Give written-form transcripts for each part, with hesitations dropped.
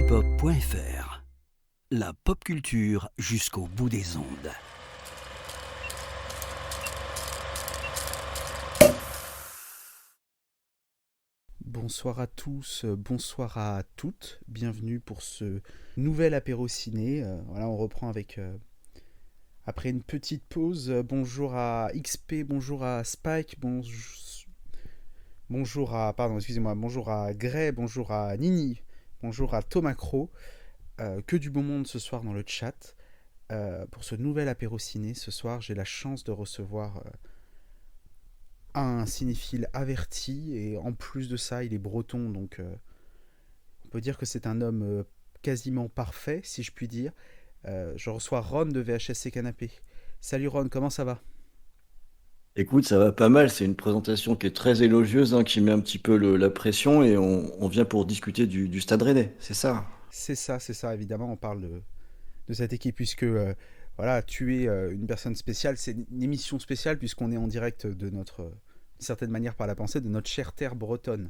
Polypop.fr. La pop culture jusqu'au bout des ondes. Bonsoir à tous, bonsoir à toutes, bienvenue pour ce nouvel apéro ciné. Voilà, on reprend avec après une petite pause. Bonjour à XP, bonjour à Spike, bonjour à bonjour à Gray, bonjour à Nini, bonjour à Thomas Crow. Que du bon monde ce soir dans le chat. Pour ce nouvel apéro ciné, ce soir, j'ai la chance de recevoir un cinéphile averti, et en plus de ça, il est breton, donc on peut dire que c'est un homme quasiment parfait, si je puis dire. Je reçois Ron de VHSC Canapé. Salut Ron, comment ça va ? Écoute, ça va pas mal. C'est une présentation qui est très élogieuse, hein, qui met un petit peu la pression et on vient pour discuter du Stade Rennais, c'est ça? C'est ça, évidemment, on parle de cette équipe, puisque voilà, tu es une personne spéciale. C'est une émission spéciale, puisqu'on est en direct de notre, d'une certaine manière par la pensée, de notre chère terre bretonne.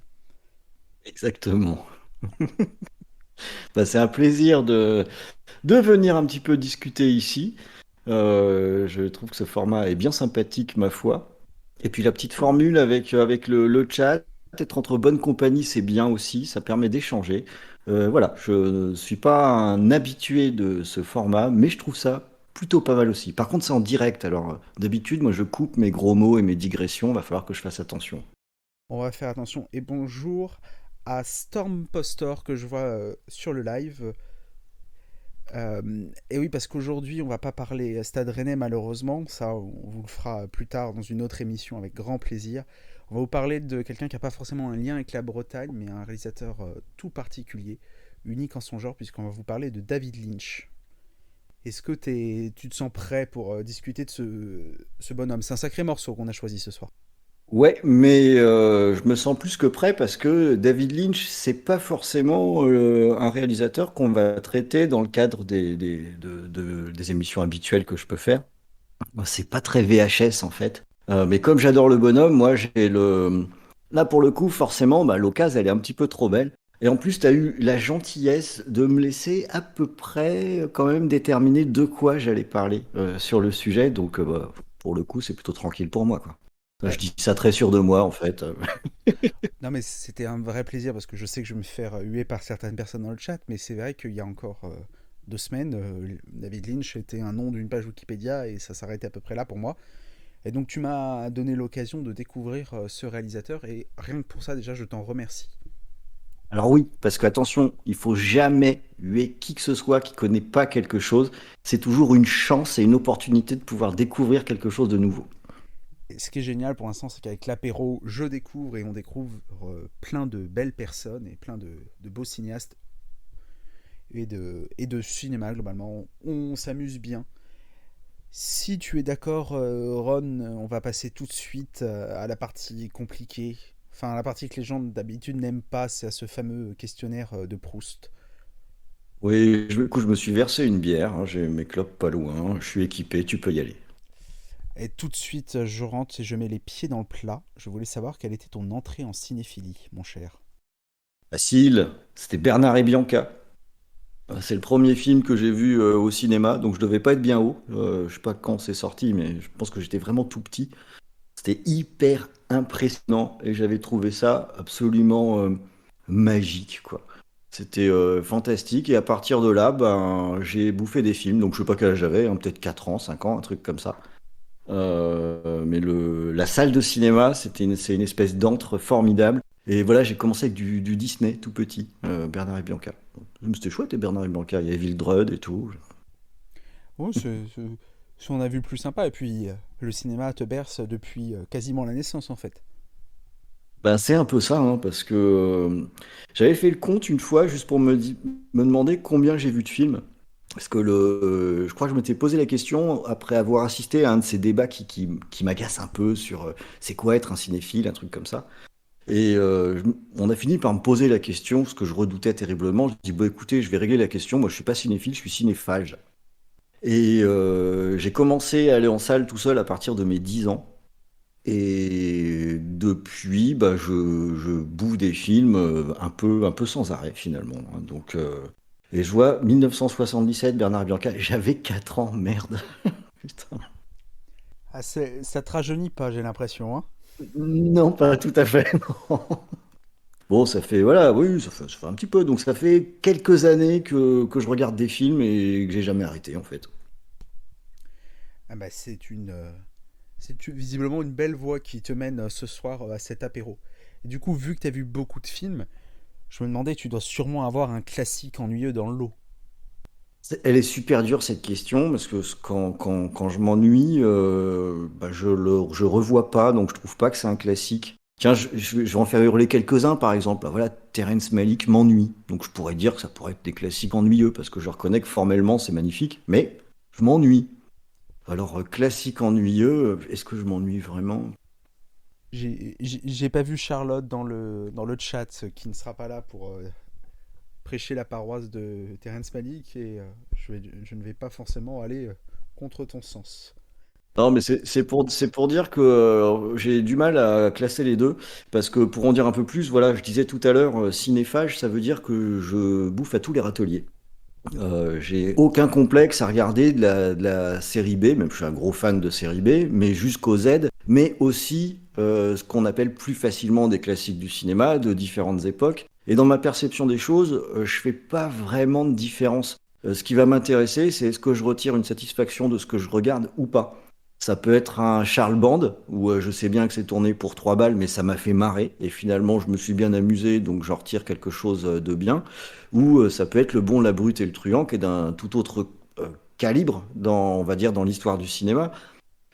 Exactement. Bah, c'est un plaisir de venir un petit peu discuter ici. Je trouve que ce format est bien sympathique, ma foi. Et puis la petite formule avec le chat, être entre bonne compagnie, c'est bien aussi, ça permet d'échanger. Voilà, je ne suis pas un habitué de ce format, mais je trouve ça plutôt pas mal aussi. Par contre, c'est en direct, alors d'habitude, moi je coupe mes gros mots et mes digressions, va falloir que je fasse attention. On va faire attention. Et bonjour à Stormpostor que je vois sur le live. Et oui, parce qu'aujourd'hui, on va pas parler Stade Rennais, malheureusement. Ça, on vous le fera plus tard dans une autre émission avec grand plaisir. On va vous parler de quelqu'un qui n'a pas forcément un lien avec la Bretagne, mais un réalisateur tout particulier, unique en son genre, puisqu'on va vous parler de David Lynch. Est-ce que tu te sens prêt pour discuter de ce bonhomme ? C'est un sacré morceau qu'on a choisi ce soir. Ouais, mais je me sens plus que prêt parce que David Lynch, c'est pas forcément un réalisateur qu'on va traiter dans le cadre des émissions habituelles que je peux faire. Moi, c'est pas très VHS en fait. Mais comme j'adore le bonhomme, moi j'ai le. Là pour le coup, forcément, bah, l'occasion elle est un petit peu trop belle. Et en plus, tu as eu la gentillesse de me laisser à peu près quand même déterminer de quoi j'allais parler sur le sujet. Donc bah, pour le coup, c'est plutôt tranquille pour moi, quoi. Je Ouais. dis ça très sûr de moi en fait. Non, mais c'était un vrai plaisir, parce que je sais que je vais me faire huer par certaines personnes dans le chat, mais c'est vrai qu'il y a encore 2 semaines, David Lynch était un nom d'une page Wikipédia, et ça s'arrêtait à peu près là pour moi. Et donc tu m'as donné l'occasion de découvrir ce réalisateur, et rien que pour ça, déjà, je t'en remercie. Alors oui, parce qu'attention, il faut jamais huer qui que ce soit qui connaît pas quelque chose. C'est toujours une chance et une opportunité de pouvoir découvrir quelque chose de nouveau. Et ce qui est génial pour l'instant, c'est qu'avec l'apéro, je découvre et on découvre plein de belles personnes et plein de beaux cinéastes et de cinéma globalement. On s'amuse bien. Si tu es d'accord, Ron, on va passer tout de suite à la partie compliquée. Enfin, la partie que les gens d'habitude n'aiment pas, c'est à ce fameux questionnaire de Proust. Oui, écoute, je me suis versé une bière, hein, j'ai mes clopes pas loin, je suis équipé, tu peux y aller. Et tout de suite, je rentre et je mets les pieds dans le plat. Je voulais savoir quelle était ton entrée en cinéphilie, mon cher. Facile, c'était Bernard et Bianca. C'est le premier film que j'ai vu au cinéma, donc je devais pas être bien haut. Je sais pas quand c'est sorti, mais je pense que j'étais vraiment tout petit. C'était hyper impressionnant et j'avais trouvé ça absolument magique, quoi. C'était fantastique et à partir de là, ben, j'ai bouffé des films, donc je sais pas quel âge j'avais, hein, peut-être 4 ans, 5 ans, un truc comme ça. Mais la salle de cinéma, c'est une espèce d'antre formidable. Et voilà, j'ai commencé avec du Disney tout petit, Bernard et Bianca. C'était chouette, et Bernard et Bianca, il y avait Wildred et tout. Oh, on a vu plus sympa. Et puis, le cinéma te berce depuis quasiment la naissance, en fait. Ben, c'est un peu ça, hein, parce que j'avais fait le compte une fois juste pour me demander combien j'ai vu de films. Parce que je crois que je m'étais posé la question après avoir assisté à un de ces débats qui m'agace un peu sur c'est quoi être un cinéphile, un truc comme ça. Et on a fini par me poser la question, ce que je redoutais terriblement. Je dis, bon écoutez, je vais régler la question, moi je suis pas cinéphile, je suis cinéphage. Et j'ai commencé à aller en salle tout seul à partir de mes 10 ans. Et depuis, bah, je bouffe des films un peu sans arrêt finalement, hein. Donc Et je vois 1977, Bernard et Bianca, j'avais 4 ans, merde. Putain. Ah, ça te rajeunit pas, j'ai l'impression, hein. Non, pas tout à fait, non. Bon, ça fait, voilà, oui, ça fait un petit peu. Donc ça fait quelques années que je regarde des films et que j'ai jamais arrêté, en fait. Ah bah, visiblement une belle voie qui te mène ce soir à cet apéro. Et du coup, vu que tu as vu beaucoup de films, je me demandais, tu dois sûrement avoir un classique ennuyeux dans le lot. Elle est super dure cette question parce que quand je m'ennuie, bah, je revois pas, donc je trouve pas que c'est un classique. Tiens, je vais en faire hurler quelques-uns par exemple. Bah, voilà, Terrence Malick m'ennuie, donc je pourrais dire que ça pourrait être des classiques ennuyeux parce que je reconnais que formellement c'est magnifique, mais je m'ennuie. Alors classique ennuyeux, est-ce que je m'ennuie vraiment? J'ai pas vu Charlotte dans le chat, qui ne sera pas là pour prêcher la paroisse de Terrence Malick, et je ne vais pas forcément aller contre ton sens. Non, mais c'est pour dire que j'ai du mal à classer les deux, parce que pour en dire un peu plus, voilà, je disais tout à l'heure, cinéphage, ça veut dire que je bouffe à tous les râteliers. J'ai aucun complexe à regarder de la série B, même je suis un gros fan de série B, mais jusqu'au Z, mais aussi ce qu'on appelle plus facilement des classiques du cinéma de différentes époques. Et dans ma perception des choses, je fais pas vraiment de différence. Ce qui va m'intéresser, c'est est-ce que je retire une satisfaction de ce que je regarde ou pas. Ça peut être un Charles Band, où je sais bien que c'est tourné pour 3 balles, mais ça m'a fait marrer, et finalement je me suis bien amusé, donc j'en retire quelque chose de bien. Ou ça peut être Le Bon, la Brute et le Truand, qui est d'un tout autre calibre, on va dire, dans l'histoire du cinéma.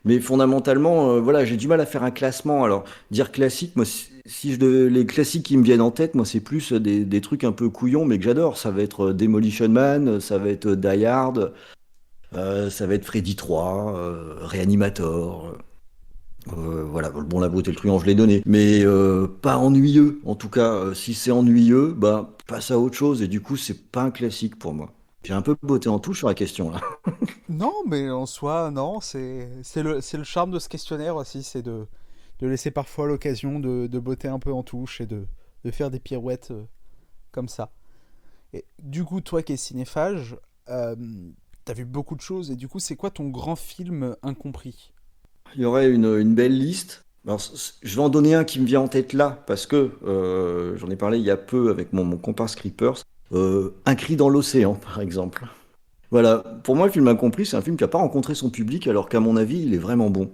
Mais fondamentalement, voilà, j'ai du mal à faire un classement. Alors, dire classique, moi, les classiques qui me viennent en tête, moi, c'est plus des trucs un peu couillons, mais que j'adore. Ça va être Demolition Man, ça va être Die Hard, ça va être Freddy 3, Reanimator. Voilà, Le Bon, la Brute et le Truand, je l'ai donné. Mais pas ennuyeux. En tout cas, si c'est ennuyeux, bah, passe à autre chose. Et du coup, c'est pas un classique pour moi. J'ai un peu botté en touche sur la question, là. Non, mais en soi, non, c'est le charme de ce questionnaire aussi, c'est de laisser parfois l'occasion de botter un peu en touche et de faire des pirouettes comme ça. Et du coup, toi qui es cinéphage, t'as vu beaucoup de choses, et du coup, c'est quoi ton grand film incompris? Il y aurait une belle liste. Alors, je vais en donner un qui me vient en tête là, parce que j'en ai parlé il y a peu avec mon comparse Creepers. Un cri dans l'océan, par exemple. Voilà, pour moi, le film incompris, c'est un film qui n'a pas rencontré son public, alors qu'à mon avis, il est vraiment bon.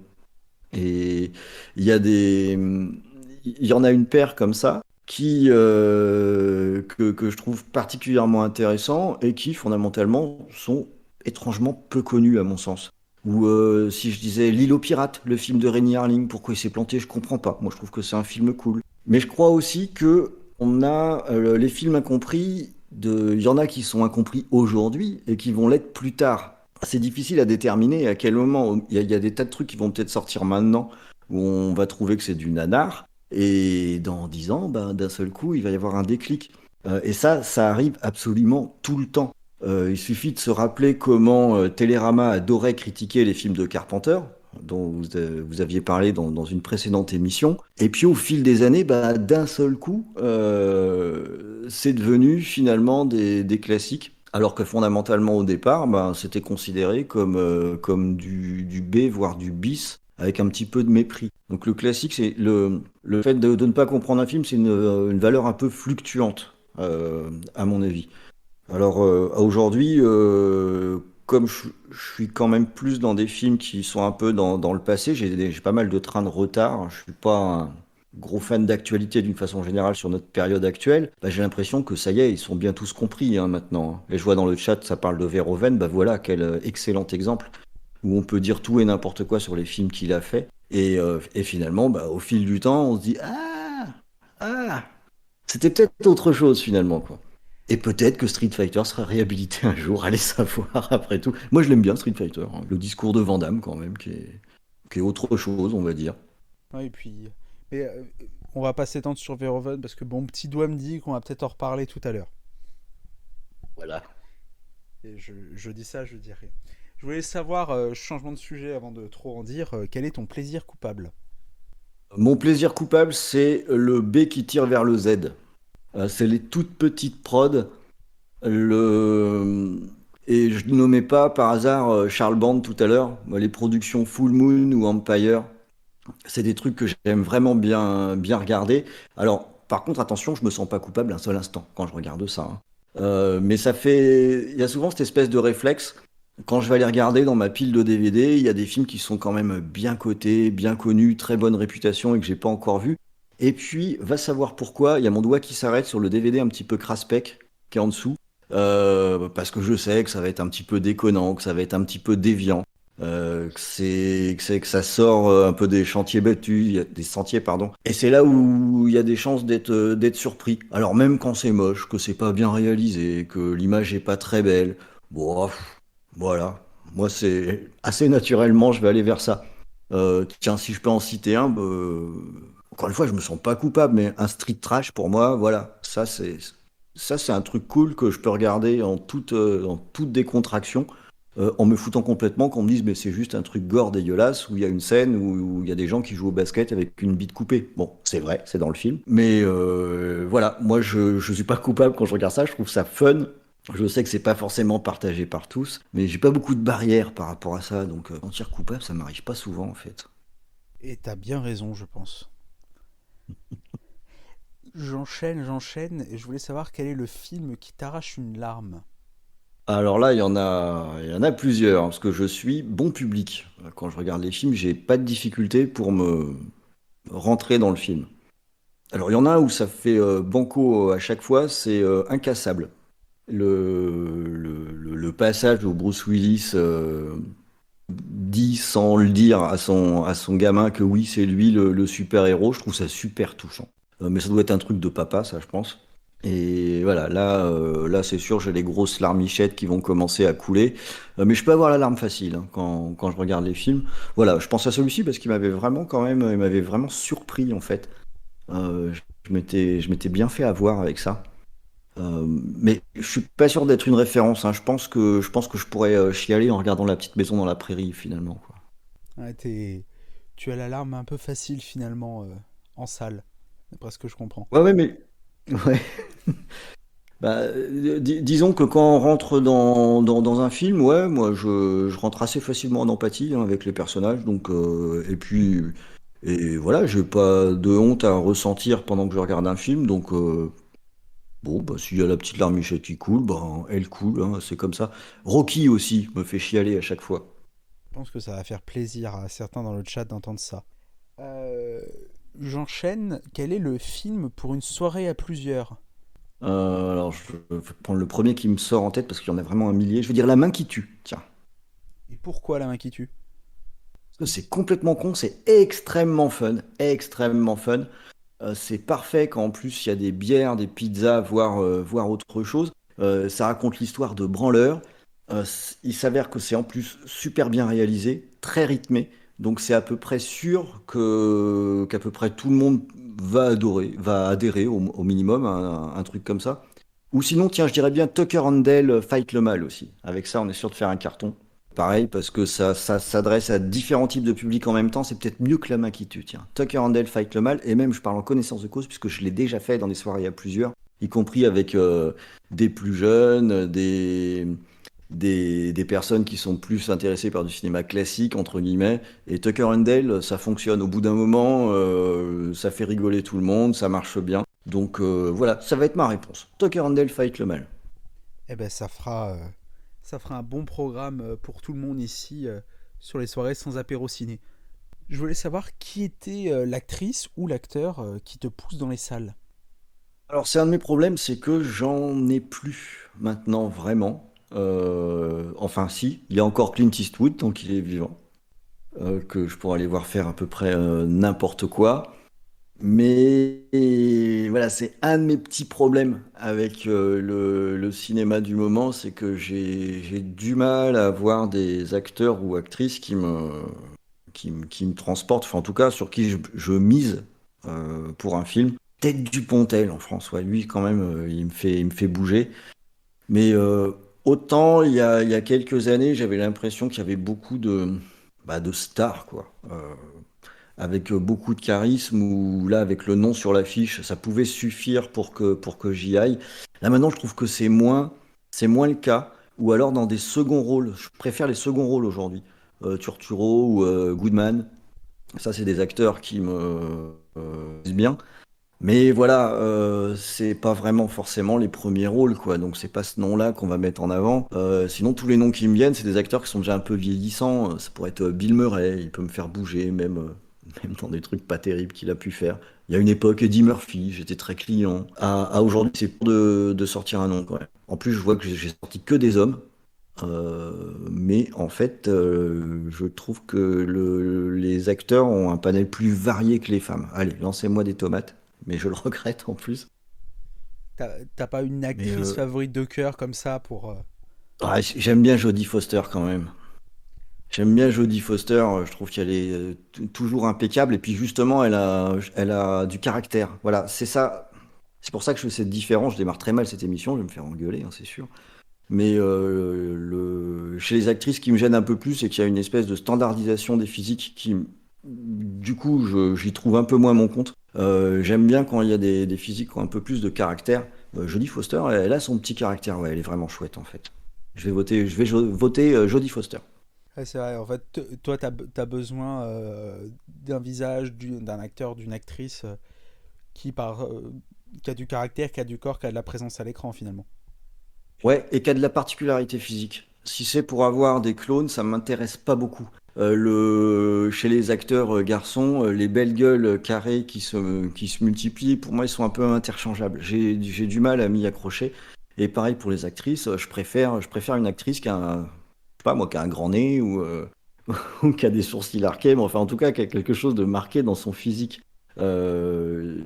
Et il y a il y en a une paire comme ça que je trouve particulièrement intéressant et qui fondamentalement sont étrangement peu connus à mon sens. Ou si je disais L'île aux pirates, le film de Renny Harlin, pourquoi il s'est planté, je comprends pas. Moi, je trouve que c'est un film cool. Mais je crois aussi que on a les films incompris. Il y en a qui sont incompris aujourd'hui et qui vont l'être plus tard. C'est difficile à déterminer à quel moment. Il y a des tas de trucs qui vont peut-être sortir maintenant où on va trouver que c'est du nanar. Et dans 10 ans, ben, d'un seul coup, il va y avoir un déclic. Et ça arrive absolument tout le temps. Il suffit de se rappeler comment Télérama adorait critiquer les films de Carpenter, dont vous aviez parlé dans une précédente émission. Et puis au fil des années, bah, d'un seul coup, c'est devenu finalement des classiques. Alors que fondamentalement au départ, bah, c'était considéré comme du B, voire du bis, avec un petit peu de mépris. Donc le classique, c'est le fait de ne pas comprendre un film, c'est une valeur un peu fluctuante, à mon avis. Alors aujourd'hui, comme je suis quand même plus dans des films qui sont un peu dans le passé, j'ai pas mal de trains de retard. Je suis pas un gros fan d'actualité d'une façon générale sur notre période actuelle. Bah, j'ai l'impression que ça y est, ils sont bien tous compris hein, maintenant. Et je vois dans le chat, ça parle de Verhoeven. Bah voilà, quel excellent exemple où on peut dire tout et n'importe quoi sur les films qu'il a fait. Et finalement, bah, au fil du temps, on se dit ah, c'était peut-être autre chose finalement quoi. Et peut-être que Street Fighter sera réhabilité un jour, allez savoir après tout. Moi je l'aime bien Street Fighter, hein. Le discours de Van Damme quand même, qui est autre chose on va dire. Ouais, et puis, mais on va pas s'étendre sur Verhoeven parce que mon petit doigt me dit qu'on va peut-être en reparler tout à l'heure. Voilà. Et je dis ça, je dis rien. Je voulais savoir, changement de sujet avant de trop en dire, quel est ton plaisir coupable? Mon plaisir coupable c'est le B qui tire vers le Z. C'est les toutes petites prods Le... Et je nommais pas par hasard Charles Band tout à l'heure. Moi, les productions Full Moon ou Empire, c'est des trucs que j'aime vraiment bien regarder. Alors, par contre, attention, je me sens pas coupable un seul instant quand je regarde ça, hein. Mais ça fait. Il y a souvent cette espèce de réflexe. Quand je vais aller regarder dans ma pile de DVD, il y a des films qui sont quand même bien cotés, bien connus, très bonne réputation et que j'ai pas encore vu. Et puis, va savoir pourquoi, il y a mon doigt qui s'arrête sur le DVD un petit peu craspec qui est en dessous. Parce que je sais que ça va être un petit peu déconnant, que ça va être un petit peu déviant, que ça sort un peu des chantiers battus, des sentiers, pardon. Et c'est là où il y a des chances d'être surpris. Alors même quand c'est moche, que c'est pas bien réalisé, que l'image est pas très belle, bon, voilà. Moi, c'est assez naturellement, je vais aller vers ça. Tiens, si je peux en citer un, bah, encore une fois, je me sens pas coupable, mais un street trash pour moi, voilà, ça c'est un truc cool que je peux regarder en toute décontraction, en me foutant complètement qu'on me dise mais c'est juste un truc gore dégueulasse où il y a une scène où il y a des gens qui jouent au basket avec une bite coupée. Bon, c'est vrai, c'est dans le film, mais voilà, moi je suis pas coupable quand je regarde ça, je trouve ça fun. Je sais que c'est pas forcément partagé par tous, mais j'ai pas beaucoup de barrières par rapport à ça, donc sentir coupable, ça m'arrive pas souvent en fait. Et t'as bien raison, je pense. J'enchaîne, et je voulais savoir quel est le film qui t'arrache une larme. Alors là, il y en a plusieurs, hein, parce que je suis bon public. Quand je regarde les films, j'ai pas de difficulté pour me rentrer dans le film. Alors il y en a un où ça fait banco à chaque fois, c'est Incassable. Le passage où Bruce Willis dit sans le dire à son gamin que oui, c'est lui le super-héros, je trouve ça super touchant. Mais ça doit être un truc de papa, ça, je pense. Et voilà, là c'est sûr, j'ai les grosses larmichettes qui vont commencer à couler. Mais je peux avoir la larme facile, hein, quand je regarde les films. Voilà, je pense à celui-ci parce qu'il m'avait vraiment quand même, il m'avait vraiment surpris en fait. Je m'étais bien fait avoir avec ça. Mais je suis pas sûr d'être une référence, hein. Je pense que je pourrais chialer en regardant La Petite Maison dans la Prairie finalement, quoi. Ouais, tu as la larme un peu facile finalement en salle, d'après ce que je comprends. Ouais, ouais, mais ouais. Bah, disons que quand on rentre dans un film, ouais, moi je rentre assez facilement en empathie, hein, avec les personnages, donc et voilà, j'ai pas de honte à ressentir pendant que je regarde un film, donc bon, bah s'il y a la petite larmichette qui coule, bah elle coule, hein, c'est comme ça. Rocky aussi me fait chialer à chaque fois. Je pense que ça va faire plaisir à certains dans le chat d'entendre ça. Euh, J'enchaîne. Quel est le film pour une soirée à plusieurs? Alors je vais prendre le premier qui me sort en tête parce qu'il y en a vraiment un millier. Je veux dire La Main qui tue, tiens. Et pourquoi la main qui tue? Parce que c'est complètement con, c'est extrêmement fun, extrêmement fun. C'est parfait quand en plus il y a des bières, des pizzas, voire autre chose. Ça raconte l'histoire de branleurs. Il s'avère que c'est en plus super bien réalisé, très rythmé. Donc c'est à peu près sûr qu'à peu près tout le monde va adhérer au minimum à un truc comme ça. Ou sinon, tiens, je dirais bien Tucker and Dale Fight le Mal aussi. Avec ça, on est sûr de faire un carton. Pareil, parce que ça s'adresse à différents types de publics en même temps, c'est peut-être mieux que La Main qui tue, tiens. Tucker and Dale Fight le Mal, et même je parle en connaissance de cause, puisque je l'ai déjà fait dans des soirées à plusieurs, y compris avec des plus jeunes, des personnes qui sont plus intéressées par du cinéma classique, entre guillemets. Et Tucker and Dale, ça fonctionne. Au bout d'un moment, ça fait rigoler tout le monde, ça marche bien. Donc voilà, ça va être ma réponse. Tucker and Dale Fight le Mal. Eh ben ça fera un bon programme pour tout le monde ici sur les soirées sans apéro ciné. Je voulais savoir qui était l'actrice ou l'acteur qui te pousse dans les salles. Alors, c'est un de mes problèmes, c'est que j'en ai plus maintenant, vraiment. Enfin, si, il y a encore Clint Eastwood, tant qu'il est vivant, que je pourrais aller voir faire à peu près n'importe quoi. Mais voilà, c'est un de mes petits problèmes avec le cinéma du moment, c'est que j'ai du mal à voir des acteurs ou actrices qui me transportent, enfin en tout cas sur qui je mise pour un film. Ted Dupontel en France, ouais, lui quand même, il me fait bouger. Mais autant il y a quelques années, j'avais l'impression qu'il y avait beaucoup de stars, quoi. Avec beaucoup de charisme, ou là, avec le nom sur l'affiche, ça pouvait suffire pour que j'y aille. Là maintenant, je trouve que c'est moins. c'est moins le cas. Ou alors dans des seconds rôles. Je préfère les seconds rôles aujourd'hui. Turturro ou Goodman. Ça, c'est des acteurs qui me disent bien. Mais voilà, c'est pas vraiment forcément les premiers rôles, quoi. Donc c'est pas ce nom-là qu'on va mettre en avant. Sinon, tous les noms qui me viennent, c'est des acteurs qui sont déjà un peu vieillissants. Ça pourrait être Bill Murray, il peut me faire bouger, même, même dans des trucs pas terribles qu'il a pu faire. Il y a une époque, Eddie Murphy, j'étais très client. À aujourd'hui, c'est pour de sortir un nom, quoi. En plus, je vois que j'ai sorti que des hommes. Mais en fait, je trouve que les acteurs ont un panel plus varié que les femmes. Allez, lancez-moi des tomates, mais je le regrette en plus. T'as pas une Mais actrice favorite de cœur comme ça pour... j'aime bien Jodie Foster quand même. J'aime bien Jodie Foster, je trouve qu'elle est toujours impeccable et puis justement elle a du caractère. Voilà, c'est ça. C'est pour ça que je fais cette différence. Je démarre très mal cette émission, je vais me faire engueuler, hein, c'est sûr. Mais chez les actrices, ce qui me gêne un peu plus, c'est qu'il y a une espèce de standardisation des physiques qui, du coup, j'y trouve un peu moins mon compte. J'aime bien quand il y a des physiques qui ont un peu plus de caractère. Jodie Foster, elle a son petit caractère, ouais, elle est vraiment chouette en fait. Je vais voter Jodie Foster. Ouais, c'est vrai, en fait, toi, t'as besoin d'un visage, d'un acteur, d'une actrice qui a du caractère, qui a du corps, qui a de la présence à l'écran finalement. Ouais, et qui a de la particularité physique. Si c'est pour avoir des clones, ça m'intéresse pas beaucoup. Chez les acteurs garçons, les belles gueules carrées qui se multiplient, pour moi, ils sont un peu interchangeables. J'ai du mal à m'y accrocher. Et pareil pour les actrices, je préfère une actrice je sais pas moi, qui a un grand nez ou qui a des sourcils arqués, mais enfin, en tout cas, qui a quelque chose de marqué dans son physique. Euh,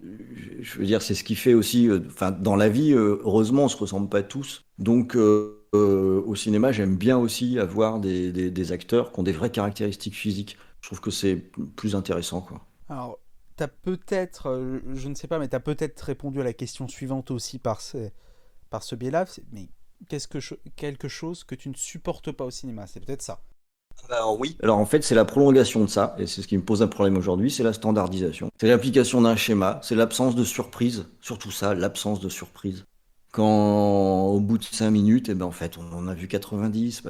je veux dire, c'est ce qui fait aussi, enfin, dans la vie, heureusement, on se ressemble pas tous. Donc, au cinéma, j'aime bien aussi avoir des acteurs qui ont des vraies caractéristiques physiques. Je trouve que c'est plus intéressant, quoi. Alors, t'as peut-être, je ne sais pas, mais t'as peut-être répondu à la question suivante aussi par ce biais-là, mais quelque chose que tu ne supportes pas au cinéma, c'est peut-être ça. Alors oui. Alors en fait, c'est la prolongation de ça, et c'est ce qui me pose un problème aujourd'hui, c'est la standardisation. C'est l'application d'un schéma, c'est l'absence de surprise, surtout ça, l'absence de surprise. Quand au bout de 5 minutes, eh ben, en fait, on en a vu 90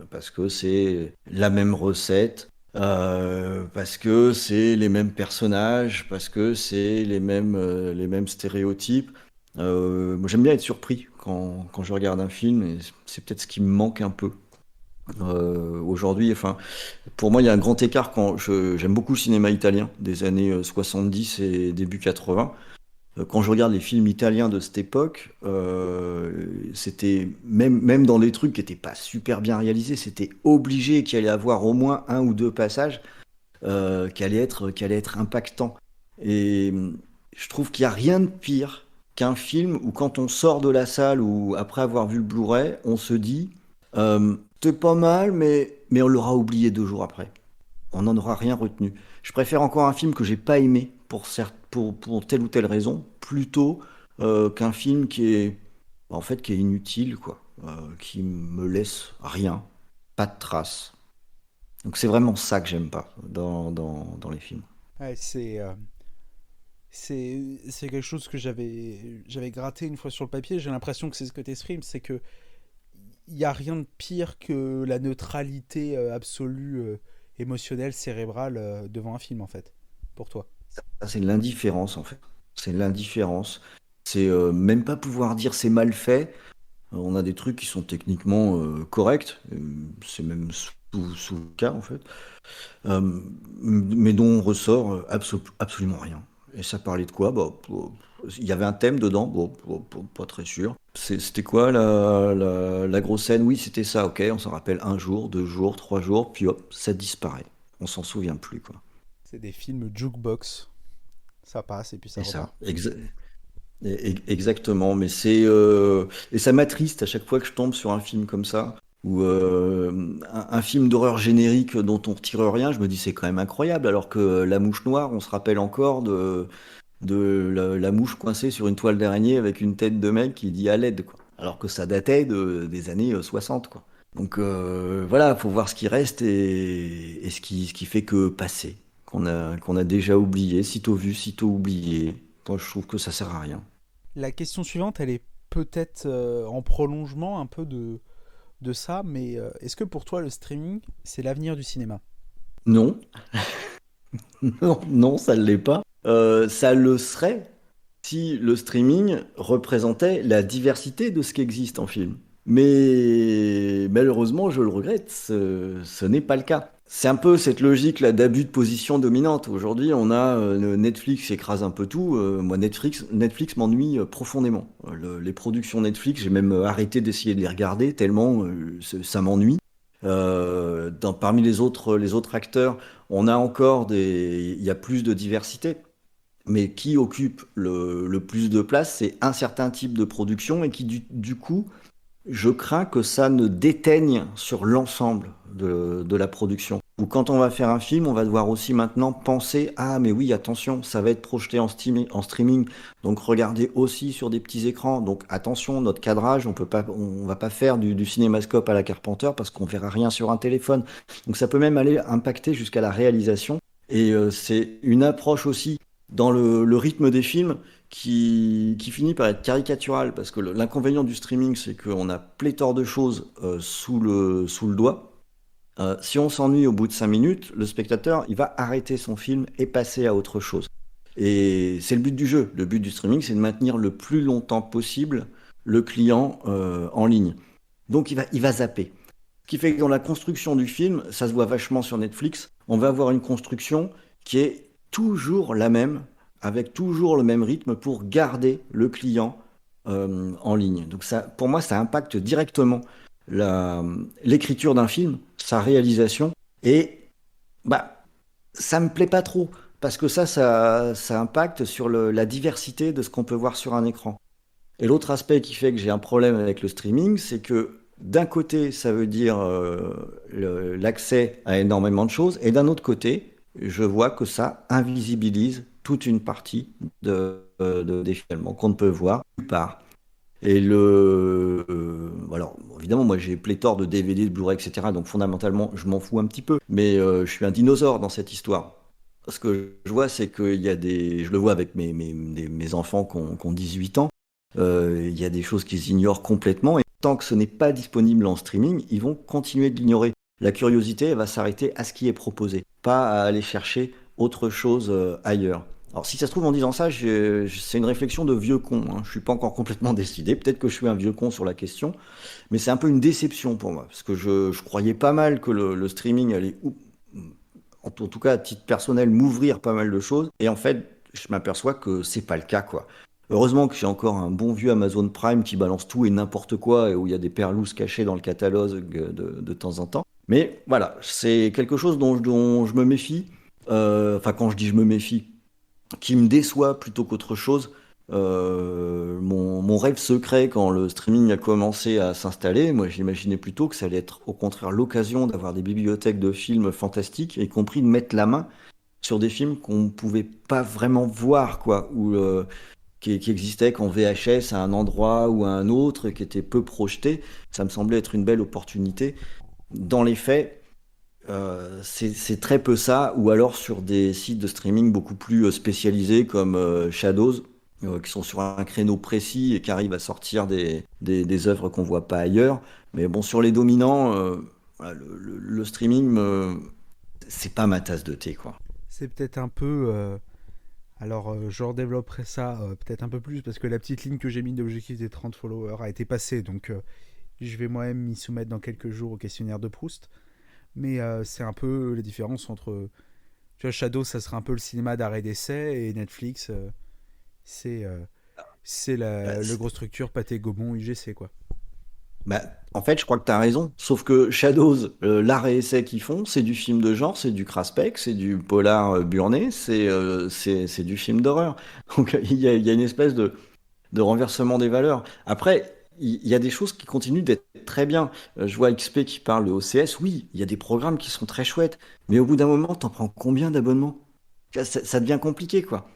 parce que c'est la même recette, parce que c'est les mêmes personnages, parce que c'est les mêmes stéréotypes. Moi, j'aime bien être surpris quand je regarde un film, et c'est peut-être ce qui me manque un peu. Aujourd'hui, enfin, pour moi, il y a un grand écart j'aime beaucoup le cinéma italien des années 70 et début 80. Quand je regarde les films italiens de cette époque, c'était même dans les trucs qui n'étaient pas super bien réalisés, c'était obligé qu'il allait avoir au moins un ou deux passages qui allaient être impactants. Et je trouve qu'il n'y a rien de pire qu'un film où quand on sort de la salle ou après avoir vu le Blu-ray, on se dit c'était pas mal, mais on l'aura oublié 2 jours après. On n'en aura rien retenu. Je préfère encore un film que j'ai pas aimé pour telle ou telle raison, plutôt qu'un film qui est inutile, quoi, qui me laisse rien, pas de traces. Donc c'est vraiment ça que j'aime pas dans les films. Ouais, c'est quelque chose que j'avais gratté une fois sur le papier. J'ai l'impression que c'est ce que t'exprimes, c'est que il y a rien de pire que la neutralité absolue, émotionnelle, cérébrale devant un film en fait, pour toi. Ça, c'est l'indifférence en fait. C'est l'indifférence. C'est même pas pouvoir dire c'est mal fait. On a des trucs qui sont techniquement corrects. C'est même sous le cas en fait. Euh, mais dont on ressort absolument rien. Et ça parlait de quoi? Bah, il y avait un thème dedans, bon, pas très sûr. C'était quoi la grosse scène? Oui, c'était ça, ok, on s'en rappelle 1 jour, 2 jours, 3 jours, puis hop, ça disparaît. On s'en souvient plus, quoi. C'est des films jukebox, ça passe et puis ça Et repart. ça, exactement, mais et ça m'attriste à chaque fois que je tombe sur un film comme ça, ou un film d'horreur générique dont on retire rien, je me dis c'est quand même incroyable, alors que La Mouche Noire, on se rappelle encore de la mouche coincée sur une toile d'araignée avec une tête de mec qui dit à l'aide, quoi. Alors que ça datait des années 60, quoi. Donc voilà, faut voir ce qui reste et ce qui fait que passer, qu'on a déjà oublié, sitôt vu, sitôt oublié. Moi, je trouve que ça sert à rien. La question suivante, elle est peut-être en prolongement un peu de ça, mais est-ce que pour toi le streaming, c'est l'avenir du cinéma? Non, non, non, ça ne l'est pas. Ça le serait si le streaming représentait la diversité de ce qui existe en film. Mais malheureusement, je le regrette, ce n'est pas le cas. C'est un peu cette logique là d'abus de position dominante. Aujourd'hui, on a Netflix écrase un peu tout. Moi, Netflix m'ennuie profondément. Les productions Netflix, j'ai même arrêté d'essayer de les regarder tellement ça m'ennuie. Parmi les autres acteurs, on a encore il y a plus de diversité. Mais qui occupe le plus de place, c'est un certain type de production et qui du coup, je crains que ça ne déteigne sur l'ensemble de la production. Ou quand on va faire un film, on va devoir aussi maintenant penser, ah mais oui, attention, ça va être projeté en streaming, donc regardez aussi sur des petits écrans. Donc attention, notre cadrage, on va pas faire du cinémascope à la Carpenter parce qu'on verra rien sur un téléphone. Donc ça peut même aller impacter jusqu'à la réalisation. Et c'est une approche aussi dans le rythme des films qui finit par être caricatural, parce que l'inconvénient du streaming, c'est qu'on a pléthore de choses sous le doigt. Si on s'ennuie au bout de 5 minutes, le spectateur, il va arrêter son film et passer à autre chose. Et c'est le but du jeu. Le but du streaming, c'est de maintenir le plus longtemps possible le client en ligne. Donc il va zapper. Ce qui fait que dans la construction du film, ça se voit vachement sur Netflix, on va avoir une construction qui est toujours la même, avec toujours le même rythme pour garder le client en ligne. Donc ça, pour moi, ça impacte directement l'écriture d'un film, sa réalisation, et bah, ça me plaît pas trop, parce que ça impacte sur la diversité de ce qu'on peut voir sur un écran. Et l'autre aspect qui fait que j'ai un problème avec le streaming, c'est que d'un côté, ça veut dire l'accès à énormément de choses, et d'un autre côté, je vois que ça invisibilise toute une partie des films qu'on ne peut voir nulle part. Et alors, évidemment, moi j'ai pléthore de DVD, de Blu-ray, etc. Donc fondamentalement, je m'en fous un petit peu. Mais je suis un dinosaure dans cette histoire. Ce que je vois, c'est qu'il y a je le vois avec mes enfants qui ont 18 ans, il y a des choses qu'ils ignorent complètement. Et tant que ce n'est pas disponible en streaming, ils vont continuer de l'ignorer. La curiosité, elle va s'arrêter à ce qui est proposé, pas à aller chercher autre chose ailleurs. Alors si ça se trouve en disant ça, c'est une réflexion de vieux con, hein. Je suis pas encore complètement décidé, peut-être que je suis un vieux con sur la question, mais c'est un peu une déception pour moi, parce que je croyais pas mal que le streaming allait, en tout cas à titre personnel, m'ouvrir pas mal de choses, et en fait, je m'aperçois que c'est pas le cas, quoi. Heureusement que j'ai encore un bon vieux Amazon Prime qui balance tout et n'importe quoi, et où il y a des perlousses cachées dans le catalogue de temps en temps. Mais voilà, c'est quelque chose dont je me méfie. Enfin, quand je dis je me méfie, qui me déçoit plutôt qu'autre chose. Mon rêve secret quand le streaming a commencé à s'installer, moi j'imaginais plutôt que ça allait être au contraire l'occasion d'avoir des bibliothèques de films fantastiques, y compris de mettre la main sur des films qu'on ne pouvait pas vraiment voir, quoi, ou qui existaient qu'en VHS à un endroit ou à un autre, qui étaient peu projetés. Ça me semblait être une belle opportunité. Dans les faits, c'est très peu ça, ou alors sur des sites de streaming beaucoup plus spécialisés comme Shadows, qui sont sur un créneau précis et qui arrivent à sortir des œuvres qu'on voit pas ailleurs. Mais bon, sur les dominants, voilà, le streaming, c'est pas ma tasse de thé, quoi. C'est peut-être un peu... alors, je redévelopperai ça peut-être un peu plus, parce que la petite ligne que j'ai mise d'objectif des 30 followers a été passée, donc je vais moi-même m'y soumettre dans quelques jours au questionnaire de Proust. Mais c'est un peu la différence entre... Tu vois, Shadow, ça serait un peu le cinéma d'arrêt d'essai, et Netflix, c'est Bah, le gros structure Pathé Gaumont UGC, quoi. Bah, en fait, je crois que tu as raison. Sauf que Shadows, l'arrêt essai qu'ils font, c'est du film de genre, c'est du craspec, c'est du polar burné, c'est du film d'horreur. Donc il y a une espèce de renversement des valeurs. Après, il y a des choses qui continuent d'être très bien. Je vois XP qui parle de OCS. Oui, il y a des programmes qui sont très chouettes. Mais au bout d'un moment, t'en prends combien d'abonnements? Ça devient compliqué, quoi.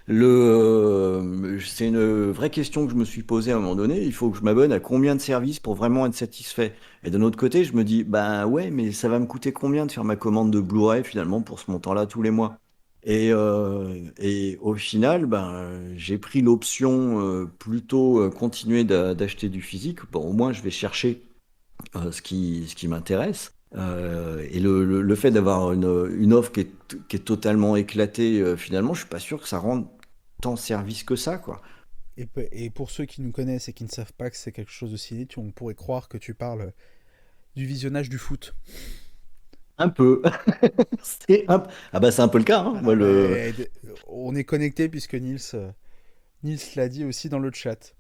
C'est une vraie question que je me suis posée à un moment donné. Il faut que je m'abonne à combien de services pour vraiment être satisfait? Et d'un autre côté, je me dis, ben ouais, mais ça va me coûter combien de faire ma commande de Blu-ray finalement pour ce montant-là tous les mois? Et au final, ben, j'ai pris l'option plutôt continuer d'acheter du physique. Bon, au moins, je vais chercher ce qui m'intéresse. Et le fait d'avoir une offre qui est totalement éclatée, finalement, je suis pas sûr que ça rende tant service que ça, quoi. Et pour ceux qui nous connaissent et qui ne savent pas que c'est quelque chose de ciné, on pourrait croire que tu parles du visionnage du foot. Un peu. Ah bah c'est un peu le cas, hein. Moi, Voilà, mais on est connecté puisque Nils l'a dit aussi dans le chat.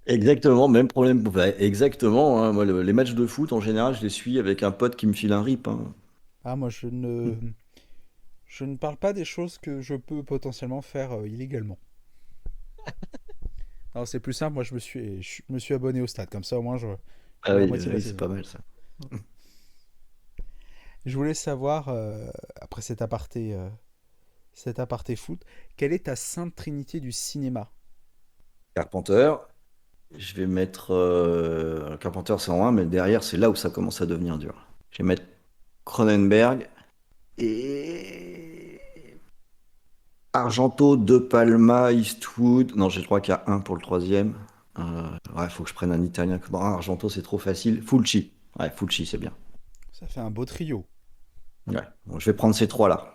Exactement, même problème. Enfin, exactement, hein. Moi, les matchs de foot, en général, je les suis avec un pote qui me file un rip, hein. Ah, moi, je ne parle pas des choses que je peux potentiellement faire illégalement. Alors, c'est plus simple, moi, je me suis abonné au stade, comme ça, au moins, je Ah vois la oui, moitié de la oui, c'est saison. pas mal ça. Je voulais savoir, après cet aparté foot, quelle est ta sainte trinité du cinéma? Carpenter, je vais mettre Carpenter c'est en 1, mais derrière, c'est là où ça commence à devenir dur. Je vais mettre Cronenberg et Argento, De Palma, Eastwood. Non, je crois qu'il y a un pour le troisième. Ouais, faut que je prenne un italien. Bon, Argento, c'est trop facile. Fulci. Ouais, Fulci, c'est bien. Ça fait un beau trio. Ouais, bon, je vais prendre ces trois-là.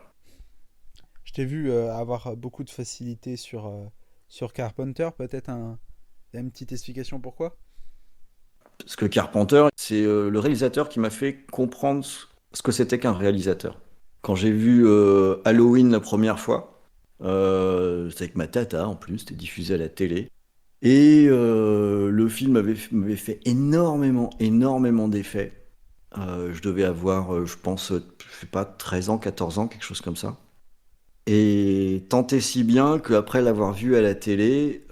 Je t'ai vu avoir beaucoup de facilité sur Carpenter, peut-être une petite explication pourquoi? Parce que Carpenter, c'est le réalisateur qui m'a fait comprendre ce que c'était qu'un réalisateur. Quand j'ai vu Halloween la première fois, c'était avec ma tata en plus, c'était diffusé à la télé. Et le film m'avait fait énormément d'effets. Je devais avoir, je pense, je sais pas, 13 ans, 14 ans, quelque chose comme ça. Et tant et si bien qu'après l'avoir vu à la télé,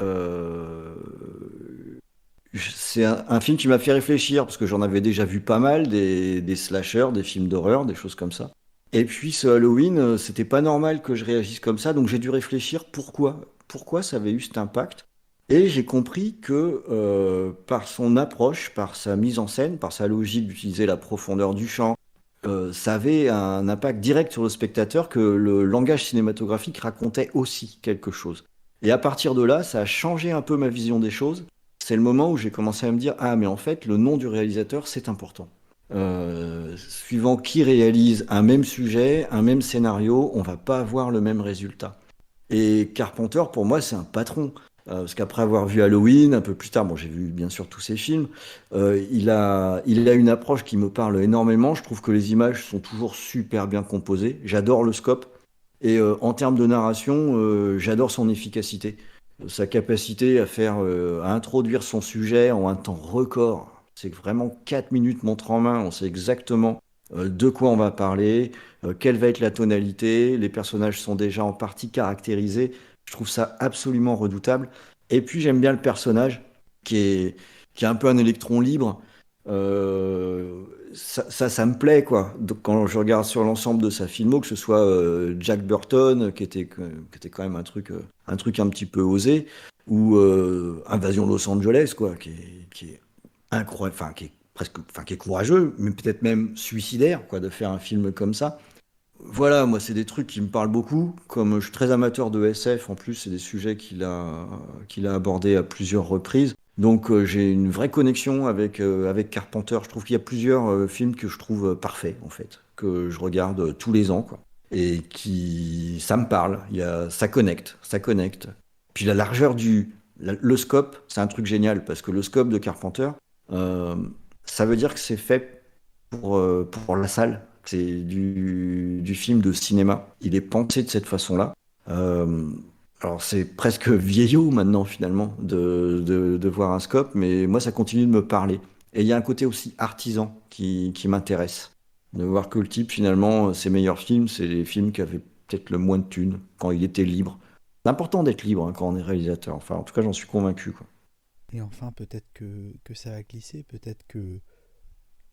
c'est un film qui m'a fait réfléchir, parce que j'en avais déjà vu pas mal, des slashers, des films d'horreur, des choses comme ça. Et puis ce Halloween, c'était pas normal que je réagisse comme ça, donc j'ai dû réfléchir pourquoi ça avait eu cet impact. Et j'ai compris que par son approche, par sa mise en scène, par sa logique d'utiliser la profondeur du champ, ça avait un impact direct sur le spectateur, que le langage cinématographique racontait aussi quelque chose. Et à partir de là, ça a changé un peu ma vision des choses. C'est le moment où j'ai commencé à me dire, ah mais en fait, le nom du réalisateur, c'est important. Suivant qui réalise un même sujet, un même scénario, on va pas avoir le même résultat. Et Carpenter, pour moi, c'est un patron. Parce qu'après avoir vu Halloween, un peu plus tard, bon, j'ai vu bien sûr tous ses films, il a une approche qui me parle énormément. Je trouve que les images sont toujours super bien composées. J'adore le scope. Et en termes de narration, j'adore son efficacité. Sa capacité à introduire son sujet en un temps record. C'est vraiment 4 minutes montre en main. On sait exactement de quoi on va parler, quelle va être la tonalité. Les personnages sont déjà en partie caractérisés. Je trouve ça absolument redoutable. Et puis j'aime bien le personnage qui est, qui est un peu un électron libre. Euh, ça me plaît, quoi. Donc, quand je regarde sur l'ensemble de sa filmo, que ce soit Jack Burton, qui était quand même un truc un petit peu osé, ou Invasion Los Angeles, quoi, qui est incroyable, enfin, qui est presque, enfin, qui est courageux, mais peut-être même suicidaire, quoi, de faire un film comme ça. Voilà, moi, c'est des trucs qui me parlent beaucoup. Comme je suis très amateur de SF, en plus, c'est des sujets qu'il a abordés à plusieurs reprises. Donc, j'ai une vraie connexion avec Carpenter. Je trouve qu'il y a plusieurs films que je trouve parfaits, en fait, que je regarde tous les ans, quoi. Et ça me parle. Ça connecte. Puis la largeur le scope, c'est un truc génial, parce que le scope de Carpenter, euh, ça veut dire que c'est fait pour la salle. C'est du film de cinéma. Il est pensé de cette façon-là. Euh, alors c'est presque vieillot maintenant finalement de voir un scope, mais moi ça continue de me parler. Et il y a un côté aussi artisan qui m'intéresse. De voir que le type finalement, ses meilleurs films, c'est les films qui avaient peut-être le moins de thunes, quand il était libre. C'est important d'être libre hein, quand on est réalisateur. Enfin, en tout cas, j'en suis convaincu, quoi. Et enfin, peut-être que ça va glisser, peut-être que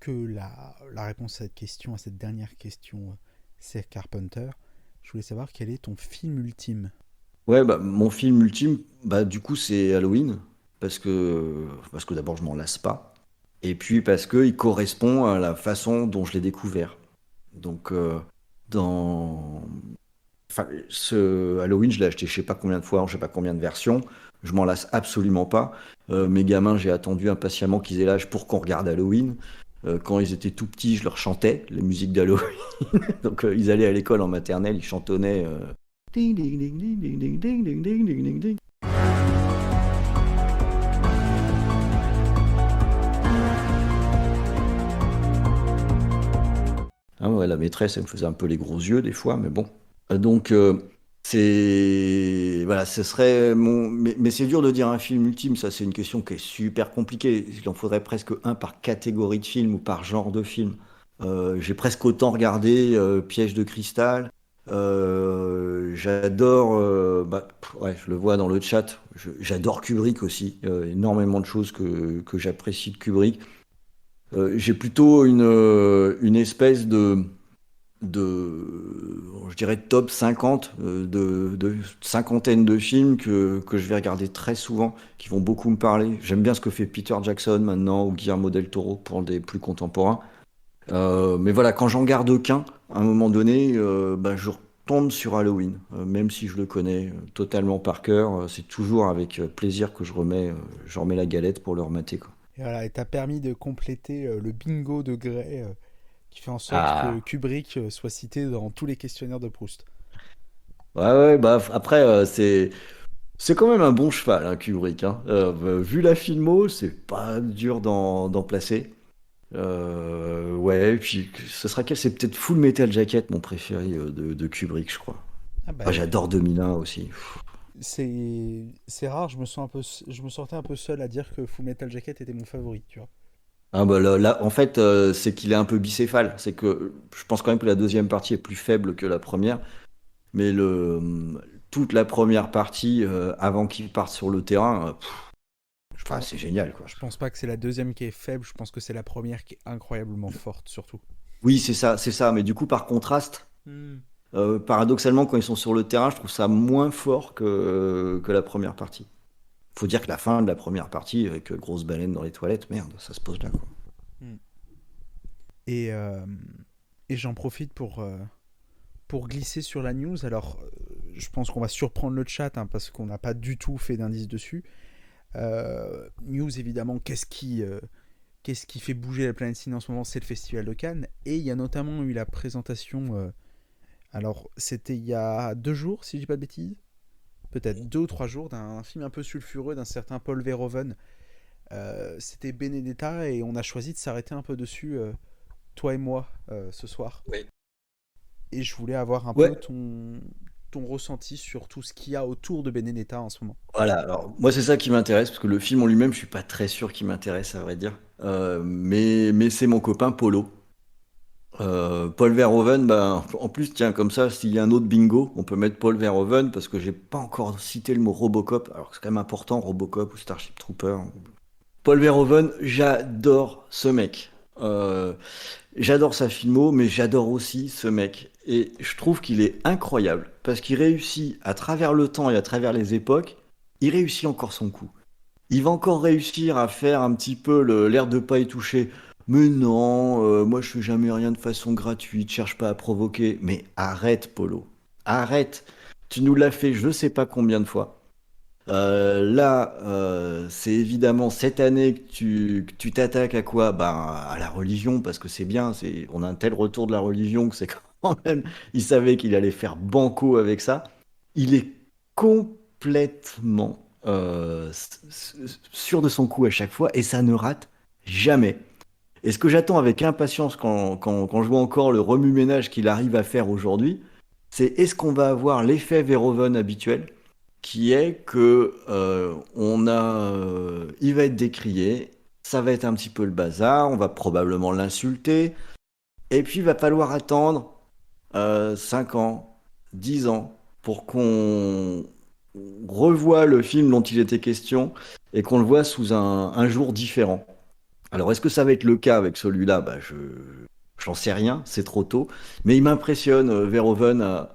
la réponse à cette question, à cette dernière question, c'est Carpenter. Je voulais savoir quel est ton film ultime. Ouais, bah, mon film ultime, bah, du coup, c'est Halloween. Parce que d'abord, je m'en lasse pas. Et puis parce qu'il correspond à la façon dont je l'ai découvert. Donc, dans, enfin, ce Halloween, je l'ai acheté je sais pas combien de fois, en je sais pas combien de versions. Je m'en lasse absolument pas. Mes gamins, j'ai attendu impatiemment qu'ils aient l'âge pour qu'on regarde Halloween. Quand ils étaient tout petits, je leur chantais les musiques d'Halloween. Donc ils allaient à l'école en maternelle, ils chantonnaient. Ding, ding, ding, ding, ding, ding, ding, ding, ding, ding, ding, ding. Ah ouais, la maîtresse, elle me faisait un peu les gros yeux des fois, mais bon. Donc, c'est. Voilà, ce serait mon. Mais c'est dur de dire un film ultime, ça, c'est une question qui est super compliquée. Il en faudrait presque un par catégorie de film ou par genre de film. J'ai presque autant regardé Piège de cristal. J'adore. Ouais, je le vois dans le chat. J'adore Kubrick aussi. Énormément de choses que j'apprécie de Kubrick. J'ai plutôt une espèce je dirais, top 50 de cinquantaine de films que je vais regarder très souvent, qui vont beaucoup me parler. J'aime bien ce que fait Peter Jackson maintenant ou Guillermo del Toro pour des plus contemporains. Mais voilà, quand j'en garde qu'un, à un moment donné, je retombe sur Halloween. Même si je le connais totalement par cœur, c'est toujours avec plaisir que je remets la galette pour le remater, quoi. Et voilà, et t'as permis de compléter le bingo de Gray qui fait en sorte que Ah, Kubrick soit cité dans tous les questionnaires de Proust. ouais, ouais, bah après, c'est quand même un bon cheval, hein, Kubrick, hein. Vu la filmo, c'est pas dur d'en placer. Ouais, et puis ce sera quel? C'est peut-être Full Metal Jacket, mon préféré de Kubrick, je crois. Ah bah, Ah, j'adore 2001 aussi. c'est rare, je me sentais un peu seul à dire que Full Metal Jacket était mon favori, tu vois. Ah bah là, en fait, c'est qu'il est un peu bicéphale. C'est que je pense quand même que la deuxième partie est plus faible que la première, mais toute la première partie, avant qu'il parte sur le terrain, Je enfin, pense, c'est génial, quoi. je pense pas que c'est la deuxième qui est faible, je pense que c'est la première qui est incroyablement forte, surtout. Oui, c'est ça. Mais du coup, par contraste, Hmm. paradoxalement, quand ils sont sur le terrain, je trouve ça moins fort que la première partie. Faut dire que la fin de la première partie, avec grosse baleine dans les toilettes, merde, ça se pose là, quoi. Hmm. Et, et j'en profite pour glisser sur la news. Alors, je pense qu'on va surprendre le chat hein, parce qu'on n'a pas du tout fait d'indice dessus. News, évidemment, qu'est-ce qui fait bouger la planète ciné en ce moment? C'est le Festival de Cannes. Et il y a notamment eu la présentation. Alors, c'était il y a 2 jours, si je dis pas de bêtises. Peut-être 2 ou 3 jours, d'un film un peu sulfureux d'un certain Paul Verhoeven. C'était Benedetta et on a choisi de s'arrêter un peu dessus, toi et moi, ce soir. Oui. Et je voulais avoir un peu Ouais, ton ressenti sur tout ce qu'il y a autour de Benedetta en ce moment. voilà. Alors, moi, c'est ça qui m'intéresse, parce que le film en lui-même, je suis pas très sûr qu'il m'intéresse, à vrai dire. Mais c'est mon copain Polo. Paul Verhoeven, ben, en plus, tiens, comme ça, s'il y a un autre bingo, on peut mettre Paul Verhoeven, parce que j'ai pas encore cité le mot Robocop, alors que c'est quand même important, Robocop ou Starship Trooper. Paul Verhoeven, j'adore ce mec. J'adore sa filmo, mais j'adore aussi ce mec. Et je trouve qu'il est incroyable, parce qu'il réussit, à travers le temps et à travers les époques, il réussit encore son coup. Il va encore réussir à faire un petit peu l'air de pas y toucher. Mais non, moi je fais jamais rien de façon gratuite, cherche pas à provoquer. Mais arrête, Polo. Arrête. Tu nous l'as fait je sais pas combien de fois. Là, c'est évidemment cette année que tu t'attaques à quoi? Ben, à la religion, parce que c'est bien. On a un tel retour de la religion que c'est quand même. Il savait qu'il allait faire banco avec ça. Il est complètement sûr de son coup à chaque fois et ça ne rate jamais. Et ce que j'attends avec impatience quand je vois encore le remue-ménage qu'il arrive à faire aujourd'hui, c'est est-ce qu'on va avoir l'effet Verhoeven habituel, qui est que il va être décrié, ça va être un petit peu le bazar, on va probablement l'insulter, et puis il va falloir attendre 5 ans, 10 ans, pour qu'on revoie le film dont il était question et qu'on le voit sous un jour différent. Alors, est-ce que ça va être le cas avec celui-là? J'en sais rien, c'est trop tôt. Mais il m'impressionne, Verhoeven,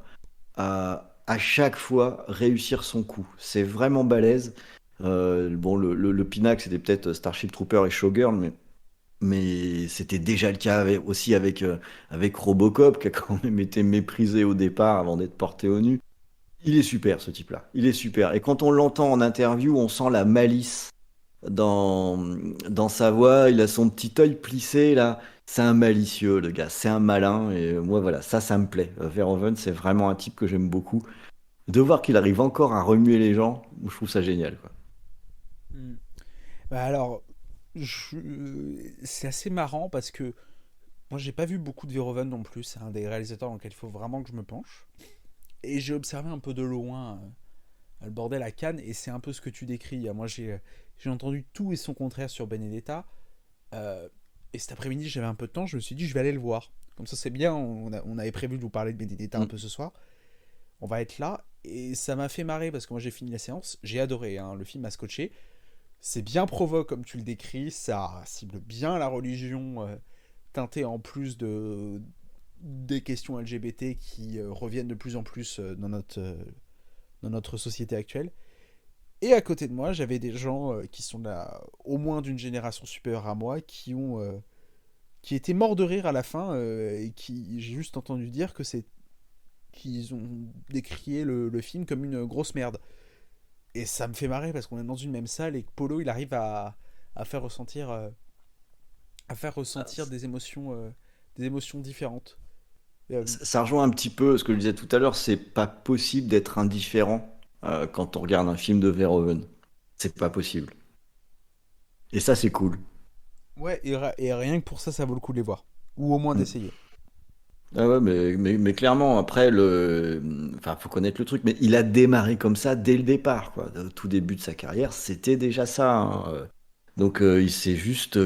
à chaque fois réussir son coup. C'est vraiment balèze. Bon, le pinacle, c'était peut-être Starship Trooper et Showgirl, mais c'était déjà le cas aussi avec Robocop, qui a quand même été méprisé au départ avant d'être porté au nu. Il est super, ce type-là. Il est super. Et quand on l'entend en interview, on sent la malice dans, dans sa voix. Il a son petit œil plissé, là. C'est un malicieux, le gars. C'est un malin. Et moi, voilà, ça me plaît. Verhoeven, c'est vraiment un type que j'aime beaucoup. De voir qu'il arrive encore à remuer les gens, je trouve ça génial, quoi. Mm. Bah alors, c'est assez marrant parce que moi j'ai pas vu beaucoup de Verhoeven non plus. C'est un des réalisateurs dans lequel il faut vraiment que je me penche. Et j'ai observé un peu de loin le bordel à Cannes et c'est un peu ce que tu décris. Moi j'ai entendu tout et son contraire sur Benedetta. Euh, et cet après-midi j'avais un peu de temps, je me suis dit je vais aller le voir. Comme ça c'est bien, on avait prévu de vous parler de Benedetta un Mm. peu ce soir. On va être là. Et ça m'a fait marrer parce que moi j'ai fini la séance. J'ai adoré, hein, le film m'a scotché. C'est bien provoque comme tu le décris, ça cible bien la religion, teintée en plus des questions LGBT qui reviennent de plus en plus dans notre société actuelle. Et à côté de moi, j'avais des gens qui sont là, au moins d'une génération supérieure à moi, qui étaient morts de rire à la fin et qui j'ai juste entendu dire que c'est qu'ils ont décrié le film comme une grosse merde. Et ça me fait marrer parce qu'on est dans une même salle et que Polo il arrive à faire ressentir Ah, des émotions différentes. Euh, ça rejoint un petit peu ce que je disais tout à l'heure, c'est pas possible d'être indifférent quand on regarde un film de Verhoeven. C'est pas possible. Et ça, c'est cool. ouais, et rien que pour ça, ça vaut le coup de les voir. Ou au moins Mm. d'essayer. Ah ouais, mais clairement, après, enfin, faut connaître le truc, mais il a démarré comme ça dès le départ, quoi. Au tout début de sa carrière, c'était déjà ça, hein. Donc, il s'est juste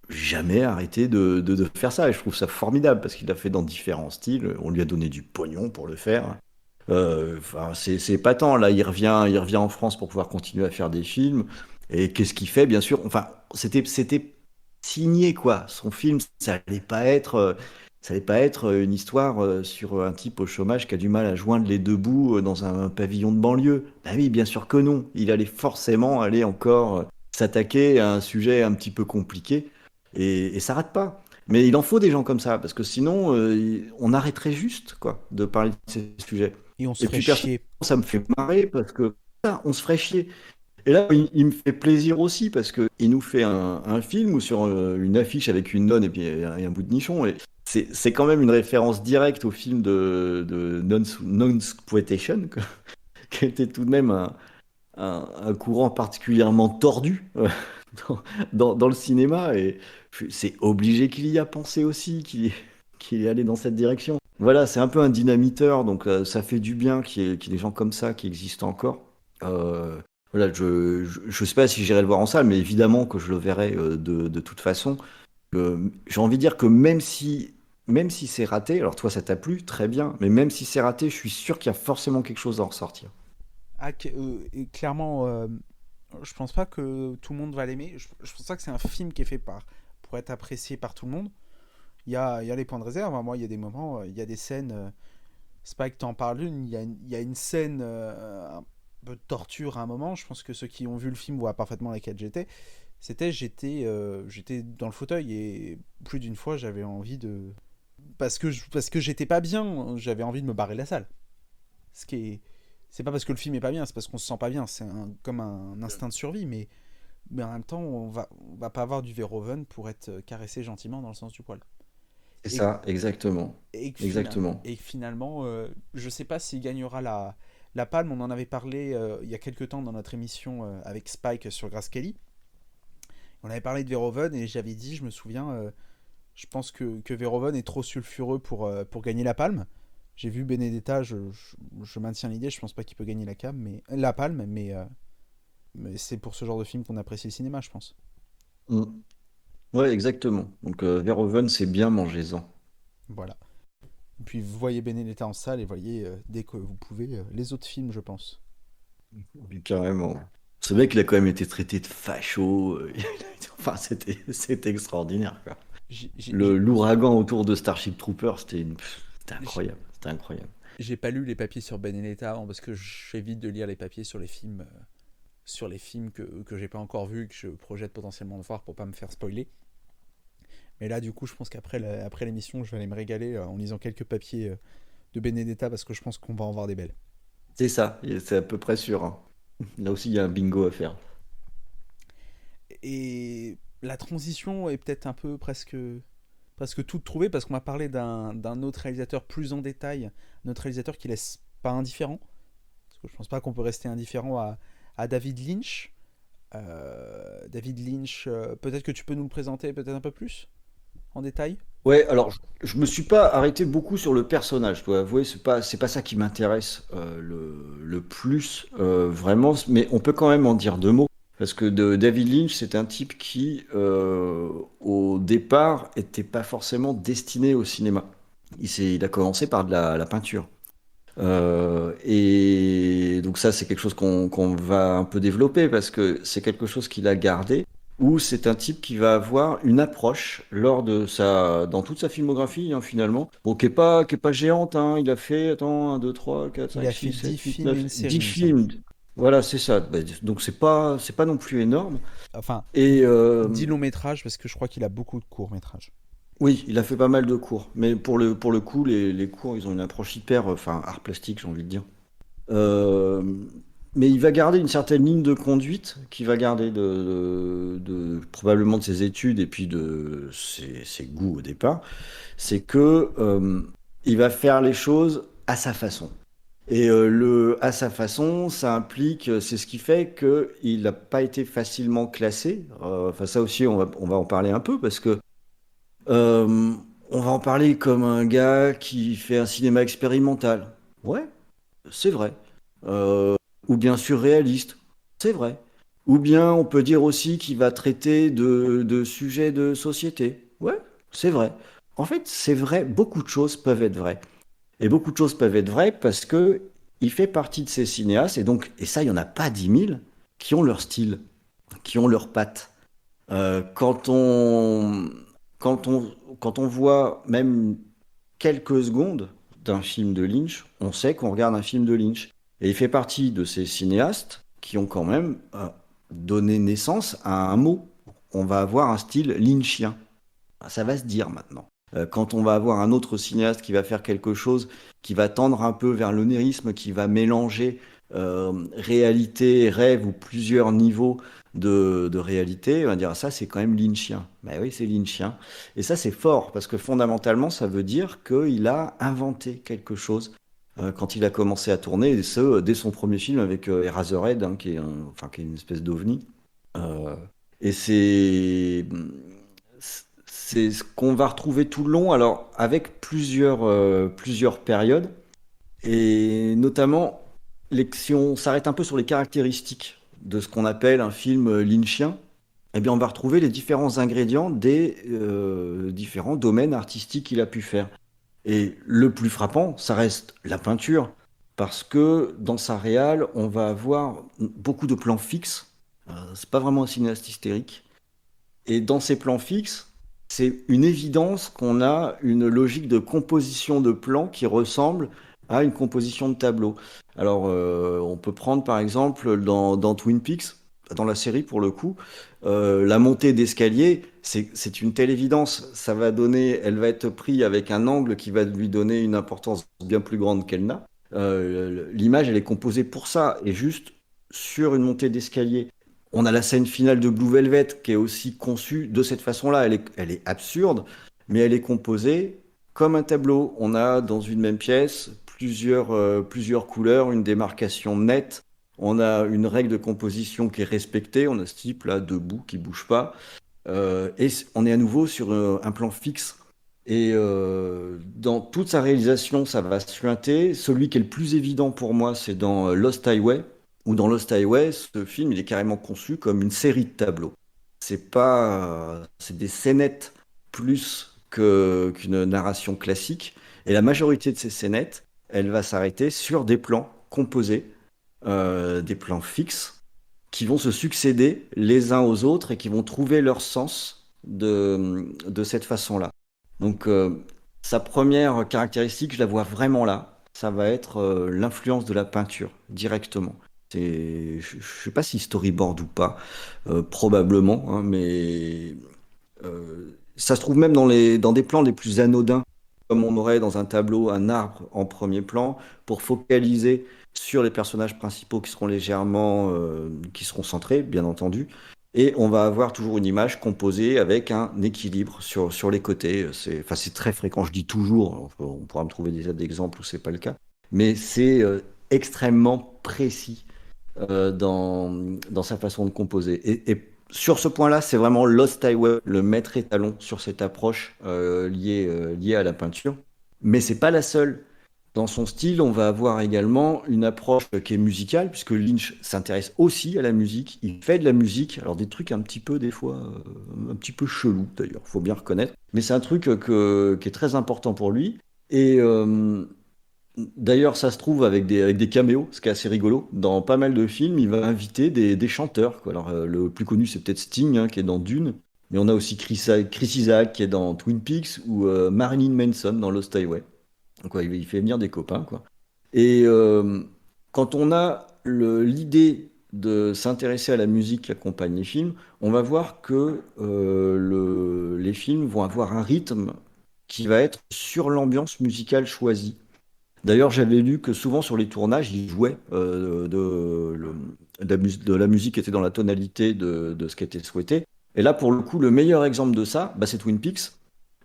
jamais arrêté de faire ça. Et je trouve ça formidable parce qu'il l'a fait dans différents styles. On lui a donné du pognon pour le faire. Enfin, c'est épatant. Là, il revient en France pour pouvoir continuer à faire des films. Et qu'est-ce qu'il fait, bien sûr? Enfin, c'était signé, quoi. Son film, ça allait pas être une histoire sur un type au chômage qui a du mal à joindre les deux bouts dans un pavillon de banlieue. Bah oui, bien sûr que non. Il allait forcément aller encore s'attaquer à un sujet un petit peu compliqué. Et ça rate pas. Mais il en faut des gens comme ça, parce que sinon, on arrêterait juste, quoi, de parler de ces sujets. Et on se Et ferait puis, personnellement, chier. ça me fait marrer, parce que ça, on se ferait chier. Et là, il me fait plaisir aussi, parce que il nous fait un film ou sur une affiche avec une nonne et puis un bout de nichon. Et c'est quand même une référence directe au film de Non-Exploitation, quoi, qui était tout de même un courant particulièrement tordu dans le cinéma. Et c'est obligé qu'il y a pensé aussi, qu'il est allé dans cette direction. Voilà, c'est un peu un dynamiteur, donc ça fait du bien qu'il y ait des gens comme ça qui existent encore. Euh, voilà, je sais pas si j'irai le voir en salle, mais évidemment que je le verrai de toute façon. J'ai envie de dire que même si c'est raté, alors toi ça t'a plu, très bien, mais même si c'est raté, je suis sûr qu'il y a forcément quelque chose à en ressortir. Ah, et clairement, je pense pas que tout le monde va l'aimer. Je pense pas que c'est un film qui est fait pour être apprécié par tout le monde. Il y a les points de réserve, hein. Moi, il y a des moments, il y a des scènes. Spike t'en parle une. Il y a une scène un peu de torture à un moment. Je pense que ceux qui ont vu le film voient parfaitement laquelle j'étais. J'étais dans le fauteuil et plus d'une fois j'avais envie de. Parce que j'étais pas bien, j'avais envie de me barrer de la salle. Ce qui est. C'est pas parce que le film est pas bien, c'est parce qu'on se sent pas bien. C'est comme un instinct de survie, mais en même temps, on va pas avoir du Verhoeven pour être caressé gentiment dans le sens du poil. C'est Et, ça, exactement. Exactement. et finalement, je sais pas s'il gagnera la palme. On en avait parlé il y a quelques temps dans notre émission avec Spike sur Grace Kelly. On avait parlé de Verhoeven et j'avais dit, je me souviens, je pense que Verhoeven est trop sulfureux pour gagner la palme. J'ai vu Benedetta, je maintiens l'idée, je pense pas qu'il peut gagner la palme, mais c'est pour ce genre de film qu'on apprécie le cinéma, je pense. Mm. Ouais, exactement. Donc Verhoeven, c'est bien, mangez-en. Voilà. Et puis vous voyez Benedetta en salle et voyez dès que vous pouvez les autres films, je pense. Oui, carrément. Ce mec, il a quand même été traité de facho. Enfin, c'était extraordinaire, quoi. J'ai j'ai- L'ouragan autour de Starship Troopers, c'était j'ai- incroyable. C'était incroyable. j'ai pas lu les papiers sur Benedetta avant parce que j'évite de lire les papiers sur les films que j'ai pas encore vus et que je projette potentiellement de voir pour pas me faire spoiler. Mais là, du coup, je pense qu'après après l'émission, je vais aller me régaler en lisant quelques papiers de Benedetta parce que je pense qu'on va en voir des belles. C'est ça, et c'est à peu près sûr, hein. Là aussi, il y a un bingo à faire. Et la transition est peut-être un peu presque toute trouvée parce qu'on m'a parlé d'un autre réalisateur plus en détail, un autre réalisateur qui laisse pas indifférent. Parce que je pense pas qu'on peut rester indifférent à David Lynch. David Lynch, peut-être que tu peux nous le présenter peut-être un peu plus en détail. Ouais, alors je me suis pas arrêté beaucoup sur le personnage, je dois avouer, c'est pas ça qui m'intéresse le plus vraiment, mais on peut quand même en dire deux mots. Parce que David Lynch, c'est un type qui, au départ, était pas forcément destiné au cinéma. Il a commencé par de la peinture. Et donc ça, c'est quelque chose qu'on va un peu développer parce que c'est quelque chose qu'il a gardé, où c'est un type qui va avoir une approche dans toute sa filmographie, hein, finalement, bon, qui est pas géante, hein. Il a fait, attends, 1, 2, 3, 4, Il 5, a 6, fait 10 7, 8, films et 9, une série, 10 il me semble. films. Voilà, c'est ça. Bah, donc c'est pas non plus énorme. Enfin, Et 10 longs métrages parce que je crois qu'il a beaucoup de courts métrages. oui, il a fait pas mal de cours. Mais pour le coup, les cours, ils ont une approche hyper, enfin, art plastique, j'ai envie de dire. Euh, mais il va garder une certaine ligne de conduite qu'il va garder probablement de ses études et puis de ses goûts au départ. C'est que il va faire les choses à sa façon. Et à sa façon, ça implique, c'est ce qui fait qu'il n'a pas été facilement classé. Enfin, ça aussi, on va en parler un peu parce que euh, on va en parler comme un gars qui fait un cinéma expérimental. Ouais, c'est vrai. Euh, ou bien surréaliste, c'est vrai. Ou bien on peut dire aussi qu'il va traiter de sujets de société. Ouais, c'est vrai. En fait, c'est vrai, beaucoup de choses peuvent être vraies. Et beaucoup de choses peuvent être vraies parce que il fait partie de ces cinéastes, et ça, il n'y en a pas 10 000 qui ont leur style, qui ont leur patte. Quand quand on, quand on voit même quelques secondes d'un film de Lynch, on sait qu'on regarde un film de Lynch. Et il fait partie de ces cinéastes qui ont quand même donné naissance à un mot. On va avoir un style lynchien. Ça va se dire maintenant. Quand on va avoir un autre cinéaste qui va faire quelque chose qui va tendre un peu vers l'onérisme, qui va mélanger réalité, rêve ou plusieurs niveaux de réalité, on va dire ça c'est quand même lynchien. Ben oui, c'est lynchien. Et ça c'est fort parce que fondamentalement ça veut dire qu'il a inventé quelque chose quand il a commencé à tourner, et ce dès son premier film avec Eraserhead, hein, qui est une espèce d'ovni. Euh, et c'est ce qu'on va retrouver tout le long, alors avec plusieurs périodes, et notamment si on s'arrête un peu sur les caractéristiques de ce qu'on appelle un film lynchien, eh bien on va retrouver les différents ingrédients des différents domaines artistiques qu'il a pu faire. Et le plus frappant, ça reste la peinture, parce que dans sa réal, on va avoir beaucoup de plans fixes. C'est pas vraiment un cinéaste hystérique. Et dans ces plans fixes, c'est une évidence qu'on a une logique de composition de plans qui ressemble à une composition de tableau. Alors, on peut prendre par exemple dans Twin Peaks, dans la série pour le coup, la montée d'escalier, c'est une telle évidence. Elle va être prise avec un angle qui va lui donner une importance bien plus grande qu'elle n'a. L'image, elle est composée pour ça, et juste sur une montée d'escalier. On a la scène finale de Blue Velvet qui est aussi conçue de cette façon-là. Elle est absurde, mais elle est composée comme un tableau. On a dans une même pièce plusieurs couleurs, une démarcation nette. On a une règle de composition qui est respectée. On a ce type-là debout qui bouge pas. On est à nouveau sur un plan fixe. Et dans toute sa réalisation, ça va suinter. Celui qui est le plus évident pour moi, c'est dans Lost Highway, où dans Lost Highway, ce film, il est carrément conçu comme une série de tableaux. C'est des scénettes plus qu'une narration classique. Et la majorité de ces scénettes, elle va s'arrêter sur des plans composés, des plans fixes, qui vont se succéder les uns aux autres et qui vont trouver leur sens de cette façon-là. Donc, sa première caractéristique, je la vois vraiment là. Ça va être l'influence de la peinture, directement. Je ne sais pas si storyboard ou pas, probablement, hein, mais Ça se trouve même dans des plans les plus anodins, comme on aurait dans un tableau un arbre en premier plan, pour focaliser sur les personnages principaux qui seront centrés, bien entendu. Et on va avoir toujours une image composée avec un équilibre sur les côtés. C'est très fréquent, je dis toujours, on pourra me trouver des tas d'exemples où c'est pas le cas, mais c'est extrêmement précis dans sa façon de composer. Et sur ce point-là, c'est vraiment Lost Highway, le maître étalon sur cette approche liée à la peinture. Mais c'est pas la seule. Dans son style, on va avoir également une approche qui est musicale, puisque Lynch s'intéresse aussi à la musique. Il fait de la musique, alors des trucs un petit peu, des fois, un petit peu chelou d'ailleurs, faut bien reconnaître. Mais c'est un truc qui est très important pour lui. Et d'ailleurs, ça se trouve avec des caméos, ce qui est assez rigolo. Dans pas mal de films, il va inviter des chanteurs, quoi. Alors, le plus connu, c'est peut-être Sting, hein, qui est dans Dune. Mais on a aussi Chris Isaac, qui est dans Twin Peaks, ou Marilyn Manson dans Lost Highway. Donc, ouais, il fait venir des copains, quoi. Et quand on a l'idée de s'intéresser à la musique qui accompagne les films, on va voir que les films vont avoir un rythme qui va être sur l'ambiance musicale choisie. D'ailleurs, j'avais lu que souvent sur les tournages, ils jouaient de la musique qui était dans la tonalité de ce qui était souhaité. Et là, pour le coup, le meilleur exemple de ça, bah, c'est Twin Peaks.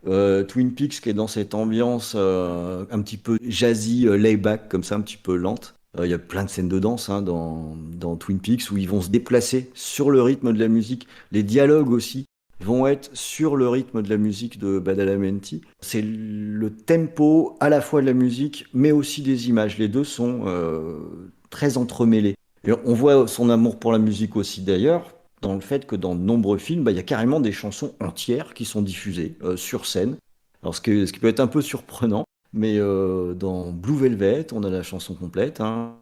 Twin Peaks qui est dans cette ambiance un petit peu jazzy, layback, comme ça, un petit peu lente. Il y a plein de scènes de danse hein, dans Twin Peaks où ils vont se déplacer sur le rythme de la musique. Les dialogues aussi vont être sur le rythme de la musique de Badalamenti. C'est le tempo à la fois de la musique, mais aussi des images. Les deux sont très entremêlés. Et on voit son amour pour la musique aussi d'ailleurs, dans le fait que dans de nombreux films, bah, il y a carrément des chansons entières qui sont diffusées sur scène. Alors ce qui peut être un peu surprenant, mais dans Blue Velvet, on a la chanson complète. Hein.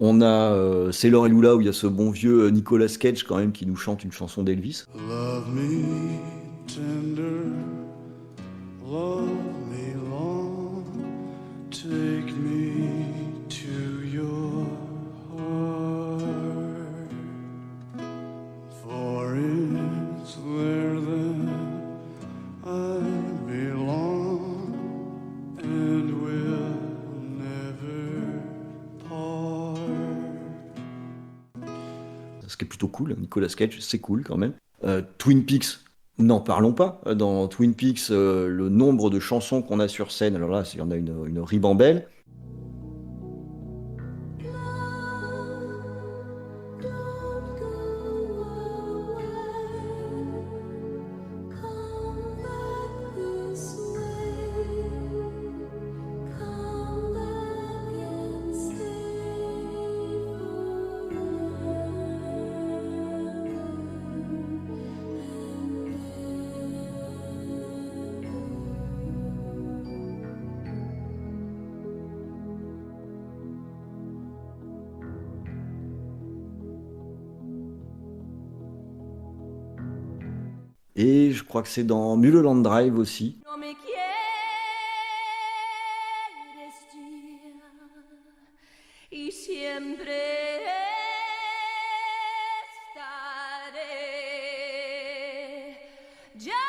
On a Sailor et Lula où il y a ce bon vieux Nicolas Cage quand même qui nous chante une chanson d'Elvis. Love me tender, love me long, take me to your heart, for it's there that I belong and will never part. Ce qui est plutôt cool, Nicolas Cage, c'est cool quand même. Twin Peaks, n'en parlons pas. Dans Twin Peaks, le nombre de chansons qu'on a sur scène, alors là, il y en a une ribambelle. Et je crois que c'est dans Mulholland Drive aussi. No me quieres ya y siempre estaré llorando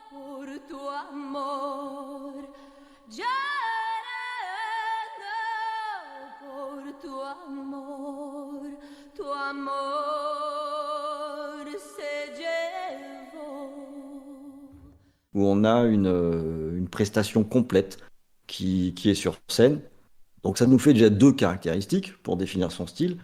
por tu amor, llorando por tu amor, tu amor se llevó. Où on a une prestation complète qui est sur scène. Donc ça nous fait déjà 2 caractéristiques pour définir son style.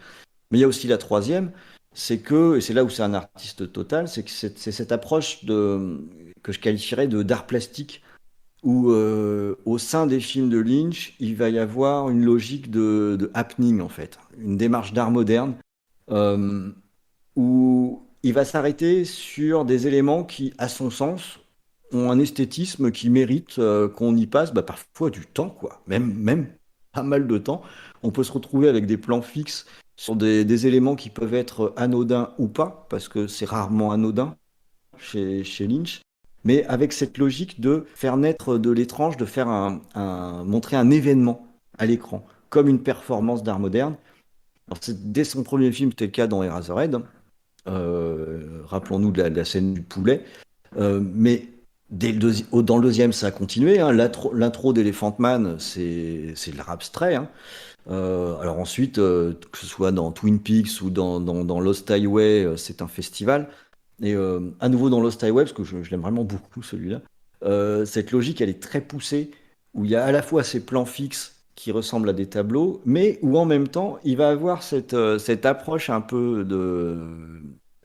Mais il y a aussi la troisième, c'est que, et c'est là où c'est un artiste total, c'est que c'est cette approche que je qualifierais d'art plastique, où au sein des films de Lynch, il va y avoir une logique de happening en fait, une démarche d'art moderne, euh, où il va s'arrêter sur des éléments qui, à son sens, ont un esthétisme qui mérite qu'on y passe parfois du temps, quoi. Même pas mal de temps. On peut se retrouver avec des plans fixes sur des éléments qui peuvent être anodins ou pas, parce que c'est rarement anodin chez Lynch, mais avec cette logique de faire naître de l'étrange, de faire montrer un événement à l'écran, comme une performance d'art moderne. Alors, dès son premier film, c'était le cas dans Eraserhead. Rappelons-nous de la scène du poulet. Mais dans le deuxième, ça a continué. Hein. L'intro d'Elephant Man, c'est de l'art abstrait. Hein. Alors ensuite, que ce soit dans Twin Peaks ou dans Lost Highway, c'est un festival. Et à nouveau dans Lost Highway, parce que je l'aime vraiment beaucoup celui-là, cette logique, elle est très poussée, où il y a à la fois ces plans fixes qui ressemblent à des tableaux, mais où en même temps, il va avoir cette approche un peu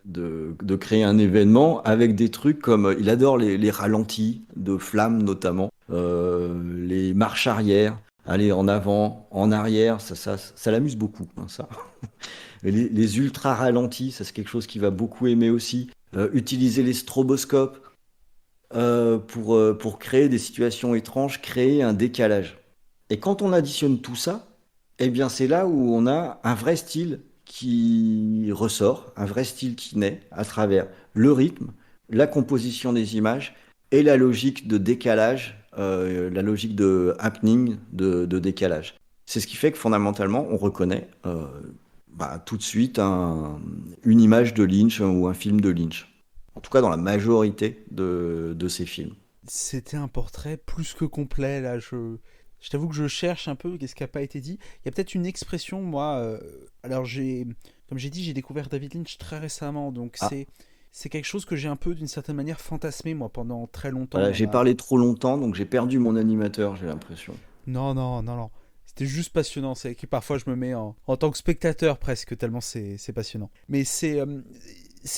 de créer un événement avec des trucs comme, il adore les ralentis de flammes notamment, les marches arrière, aller en avant, en arrière, ça l'amuse beaucoup, hein, ça. Les ultra ralentis, ça c'est quelque chose qu'il va beaucoup aimer aussi. Utiliser les stroboscopes pour créer des situations étranges, créer un décalage. Et quand on additionne tout ça, eh bien c'est là où on a un vrai style qui ressort, un vrai style qui naît à travers le rythme, la composition des images et la logique de décalage, la logique de happening, de décalage. C'est ce qui fait que fondamentalement, on reconnaît tout de suite une image de Lynch ou un film de Lynch. En tout cas, dans la majorité de ces films. C'était un portrait plus que complet, là. Je t'avoue que je cherche un peu qu'est-ce qui n'a pas été dit. Il y a peut-être une expression, moi. Alors, comme j'ai dit, j'ai découvert David Lynch très récemment. Donc, c'est quelque chose que j'ai un peu, d'une certaine manière, fantasmé, moi, pendant très longtemps. Voilà, j'ai parlé trop longtemps, donc j'ai perdu mon animateur, j'ai l'impression. Non. C'était juste passionnant. C'est que parfois, je me mets en tant que spectateur, presque, tellement c'est passionnant. Mais c'est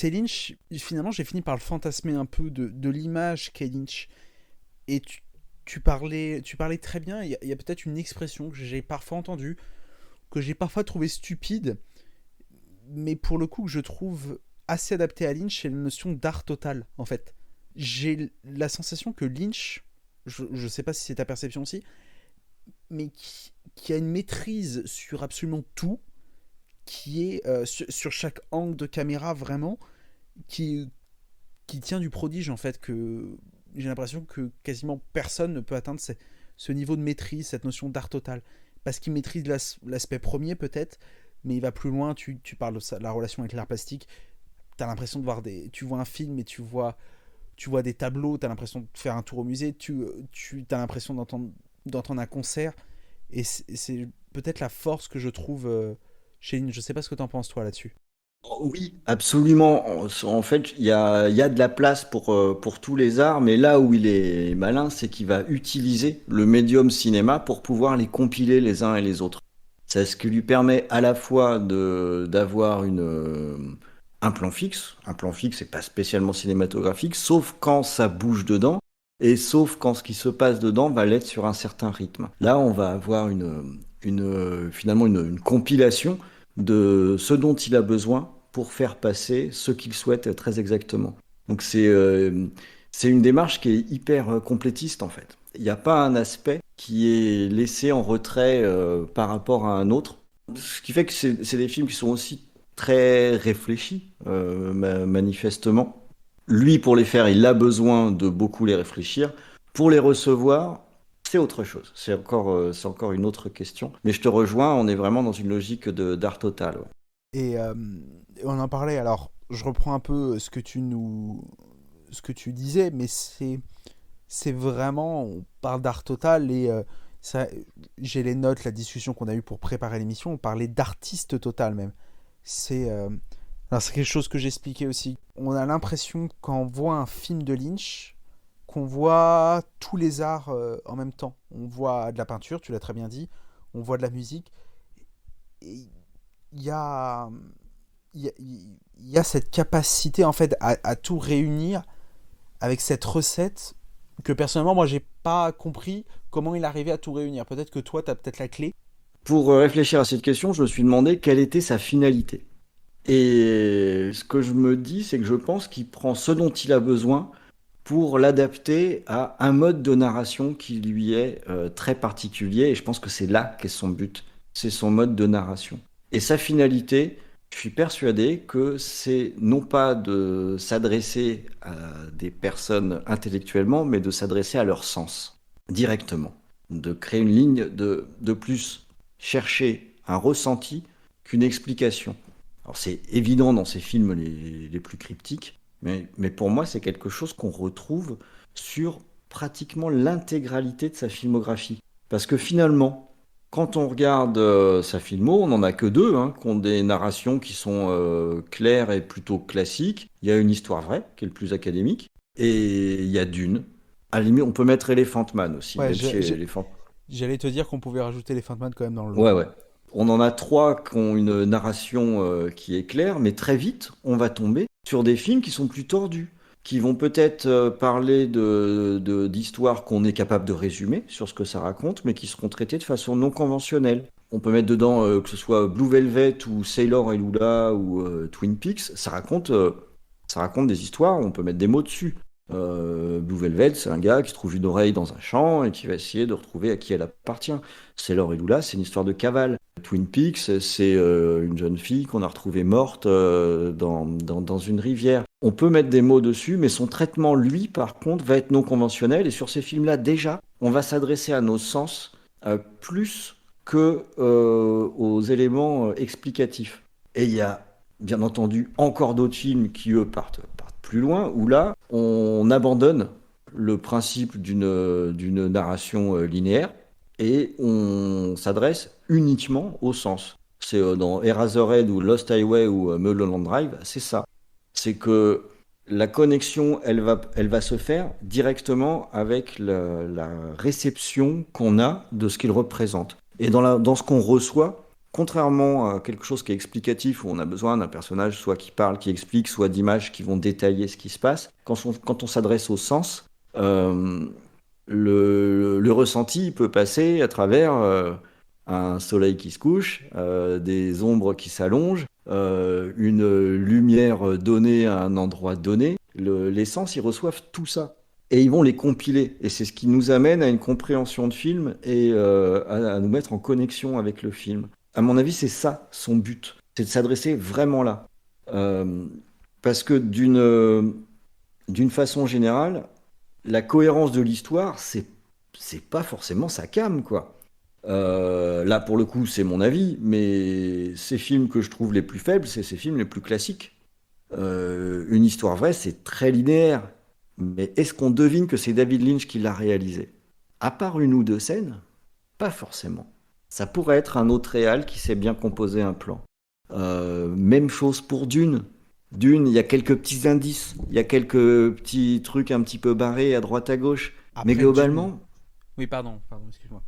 Lynch. Finalement, j'ai fini par le fantasmer un peu de l'image qu'est Lynch. Et tu parlais très bien. Il y a peut-être une expression que j'ai parfois entendue, que j'ai parfois trouvé stupide, mais pour le coup que je trouve assez adaptée à Lynch, c'est la notion d'art total, en fait. J'ai la sensation que Lynch, je sais pas si c'est ta perception aussi, mais qui a une maîtrise sur absolument tout, qui est sur chaque angle de caméra vraiment, qui tient du prodige, en fait, que j'ai l'impression que quasiment personne ne peut atteindre ce niveau de maîtrise, cette notion d'art total. Parce qu'il maîtrise l'aspect premier peut-être, mais il va plus loin. Tu parles de la relation avec l'art plastique. T'as l'impression de voir tu vois un film et tu vois des tableaux. T'as l'impression de faire un tour au musée. T'as l'impression d'entendre un concert. Et c'est peut-être la force que je trouve chez Lynch. Je sais pas ce que t'en penses toi là-dessus. Oui, absolument. En fait, il y a de la place pour tous les arts, mais là où il est malin, c'est qu'il va utiliser le médium cinéma pour pouvoir les compiler les uns et les autres. C'est ce qui lui permet à la fois d'avoir un plan fixe. Un plan fixe, c'est pas spécialement cinématographique, sauf quand ça bouge dedans, et sauf quand ce qui se passe dedans va l'être sur un certain rythme. Là, on va avoir finalement une compilation de ce dont il a besoin pour faire passer ce qu'il souhaite très exactement. Donc c'est une démarche qui est hyper complétiste en fait. Il n'y a pas un aspect qui est laissé en retrait par rapport à un autre. Ce qui fait que c'est des films qui sont aussi très réfléchis, manifestement. Lui, pour les faire, il a besoin de beaucoup les réfléchir. Pour les recevoir, c'est autre chose. C'est encore une autre question. Mais je te rejoins, on est vraiment dans une logique d'art total. Ouais. Et on en parlait, alors je reprends un peu ce que tu disais, mais c'est vraiment, on parle d'art total et j'ai les notes, la discussion qu'on a eue pour préparer l'émission, on parlait d'artiste total même. Alors c'est quelque chose que j'expliquais aussi. On a l'impression quand on voit un film de Lynch qu'on voit tous les arts en même temps. On voit de la peinture, tu l'as très bien dit, on voit de la musique. Et il y a, il y a cette capacité en fait à tout réunir avec cette recette que personnellement moi j'ai pas compris comment il arrivait à tout réunir. Peut-être que toi tu as peut-être la clé. Pour réfléchir à cette question, je me suis demandé quelle était sa finalité. Et ce que je me dis, c'est que je pense qu'il prend ce dont il a besoin pour l'adapter à un mode de narration qui lui est très particulier. Et je pense que c'est là qu'est son but. C'est son mode de narration. Et sa finalité, je suis persuadé que c'est non pas de s'adresser à des personnes intellectuellement, mais de s'adresser à leur sens, directement. De créer une ligne de plus chercher un ressenti qu'une explication. Alors c'est évident dans ces films les plus cryptiques, mais pour moi c'est quelque chose qu'on retrouve sur pratiquement l'intégralité de sa filmographie. Parce que finalement, quand on regarde sa filmo, on n'en a que deux, hein, qui ont des narrations qui sont claires et plutôt classiques. Il y a Une histoire vraie, qui est le plus académique, et il y a Dune. À la limite, on peut mettre Elephant Man aussi, Ouais, même si Elephant... j'allais te dire qu'on pouvait rajouter les Man quand même dans le lot. Ouais, ouais. On en a trois qui ont une narration qui est claire, mais très vite, on va tomber sur des films qui sont plus tordus, qui vont peut-être parler d'histoires qu'on est capable de résumer sur ce que ça raconte, mais qui seront traitées de façon non conventionnelle. On peut mettre dedans que ce soit Blue Velvet ou Sailor et Lula ou Twin Peaks, ça raconte des histoires, on peut mettre des mots dessus. Blue Velvet, c'est un gars qui trouve une oreille dans un champ et qui va essayer de retrouver à qui elle appartient. Sailor et Lula, c'est une histoire de cavale. Twin Peaks, c'est une jeune fille qu'on a retrouvée morte dans une rivière. On peut mettre des mots dessus, mais son traitement, lui, par contre, va être non conventionnel. Et sur ces films-là, déjà, on va s'adresser à nos sens plus que aux éléments explicatifs. Et il y a, bien entendu, encore d'autres films qui, eux, partent plus loin, où là, on abandonne le principe d'une narration linéaire et on s'adresse uniquement au sens. C'est dans Eraserhead ou Lost Highway ou Mulholland Drive, c'est ça. C'est que la connexion, elle va se faire directement avec la réception qu'on a de ce qu'il représente. Et dans ce qu'on reçoit, contrairement à quelque chose qui est explicatif, où on a besoin d'un personnage soit qui parle, qui explique, soit d'images qui vont détailler ce qui se passe, quand on s'adresse au sens, le ressenti peut passer à travers un soleil qui se couche, des ombres qui s'allongent, une lumière donnée à un endroit donné. Les sens, ils reçoivent tout ça. Et ils vont les compiler. Et c'est ce qui nous amène à une compréhension de film et à nous mettre en connexion avec le film. À mon avis, c'est ça son but. C'est de s'adresser vraiment là. Parce que d'une façon générale, la cohérence de l'histoire, c'est pas forcément sa came, quoi. Là, pour le coup, c'est mon avis, mais ces films que je trouve les plus faibles, c'est ces films les plus classiques. Une histoire vraie, c'est très linéaire. Mais est-ce qu'on devine que c'est David Lynch qui l'a réalisé? À part une ou deux scènes, pas forcément. Ça pourrait être un autre réal qui sait bien composer un plan. Même chose pour Dune. Dune, il y a quelques petits indices, il y a quelques petits trucs un petit peu barrés à droite à gauche. Après, Mais globalement, Dune- Oui, pardon, excuse-moi.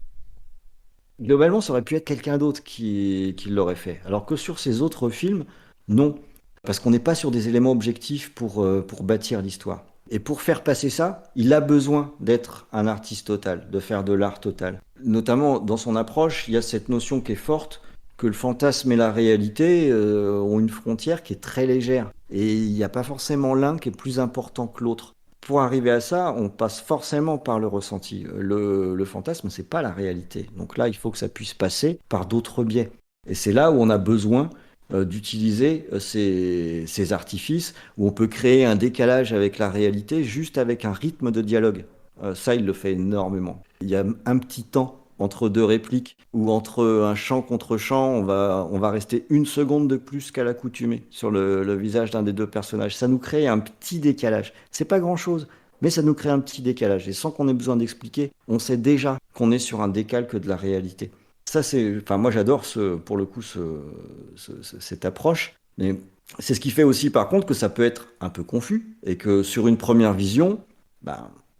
globalement, ça aurait pu être quelqu'un d'autre qui l'aurait fait. Alors que sur ces autres films, non. Parce qu'on n'est pas sur des éléments objectifs pour bâtir l'histoire. Et pour faire passer ça, il a besoin d'être un artiste total, de faire de l'art total. Notamment dans son approche, il y a cette notion qui est forte, que le fantasme et la réalité ont une frontière qui est très légère. Et il n'y a pas forcément l'un qui est plus important que l'autre. Pour arriver à ça, on passe forcément par le ressenti. Le fantasme, c'est pas la réalité. Donc là, il faut que ça puisse passer par d'autres biais. Et c'est là où on a besoin d'utiliser ces artifices, où on peut créer un décalage avec la réalité juste avec un rythme de dialogue. Ça, il le fait énormément. Il y a un petit temps entre deux répliques, ou entre un chant contre chant, on va rester une seconde de plus qu'à l'accoutumée sur le visage d'un des deux personnages. Ça nous crée un petit décalage. C'est pas grand-chose, mais ça nous crée un petit décalage. Et sans qu'on ait besoin d'expliquer, on sait déjà qu'on est sur un décalque de la réalité. Ça, moi, j'adore pour le coup cette approche. Mais c'est ce qui fait aussi, par contre, que ça peut être un peu confus et que sur une première vision,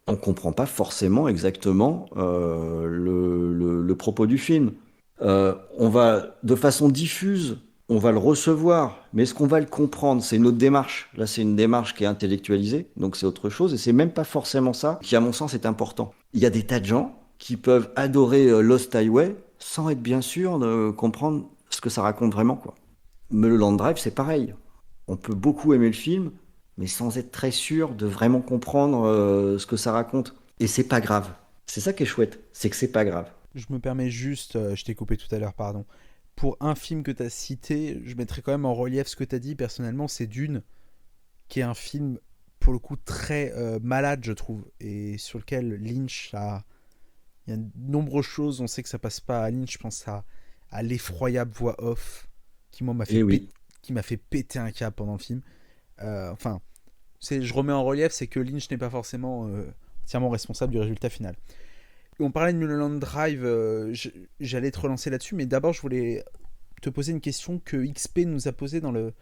on comprend pas forcément exactement le propos du film. On va, de façon diffuse, on va le recevoir, mais est-ce qu'on va le comprendre? C'est une autre démarche. Là, c'est une démarche qui est intellectualisée, donc c'est autre chose, et c'est même pas forcément ça qui, à mon sens, est important. Il y a des tas de gens qui peuvent adorer Lost Highway sans être bien sûr de comprendre ce que ça raconte vraiment, quoi. Mulholland Drive, c'est pareil. On peut beaucoup aimer le film, mais sans être très sûr de vraiment comprendre ce que ça raconte. Et c'est pas grave. C'est ça qui est chouette, c'est que c'est pas grave. Je me permets juste, je t'ai coupé tout à l'heure, pardon. Pour un film que tu as cité, je mettrais quand même en relief ce que tu as dit. Personnellement, c'est Dune, qui est un film, pour le coup, très malade, je trouve, et sur lequel Lynch a... Il y a de nombreuses choses, on sait que ça passe pas à Lynch, je pense à l'effroyable voix off, qui moi Eh oui. qui m'a fait péter un câble pendant le film. Enfin, je remets en relief, c'est que Lynch n'est pas forcément entièrement responsable du résultat final. On parlait de Mulholland Drive, j'allais te relancer là-dessus, mais d'abord je voulais te poser une question que XP nous a posée dans le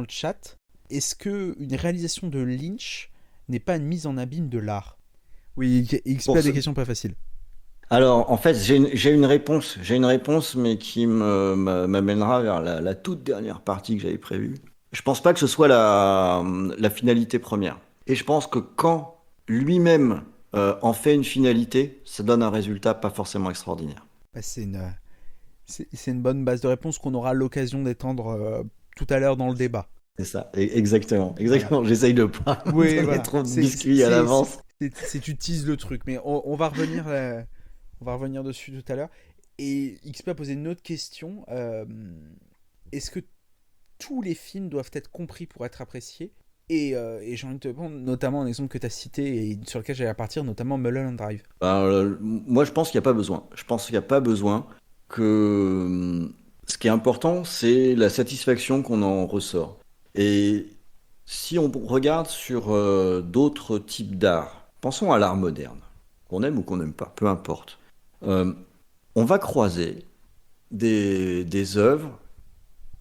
chat. Est-ce que une réalisation de Lynch n'est pas une mise en abîme de l'art? Oui, XP a des questions pas faciles. Alors, en fait, j'ai une réponse. J'ai une réponse, mais qui m'amènera vers la toute dernière partie que j'avais prévue. Je pense pas que ce soit la finalité première. Et je pense que quand lui-même en fait une finalité, ça donne un résultat pas forcément extraordinaire. Bah, c'est une bonne base de réponse qu'on aura l'occasion d'étendre tout à l'heure dans le débat. C'est ça, exactement. Exactement. J'essaye de pas Oui, donner voilà. trop de biscuits à l'avance. Tu teases le truc, mais on va revenir, on va revenir dessus tout à l'heure. Et XP a posé une autre question. Est-ce que tous les films doivent être compris pour être appréciés? Et j'ai envie de te prendre notamment un exemple que tu as cité et sur lequel j'allais partir, notamment Mulholland Drive. Moi, je pense qu'il n'y a pas besoin. Je pense qu'il n'y a pas besoin que... Ce qui est important, c'est la satisfaction qu'on en ressort. Et si on regarde sur d'autres types d'art, pensons à l'art moderne, qu'on aime ou qu'on n'aime pas, peu importe. On va croiser des œuvres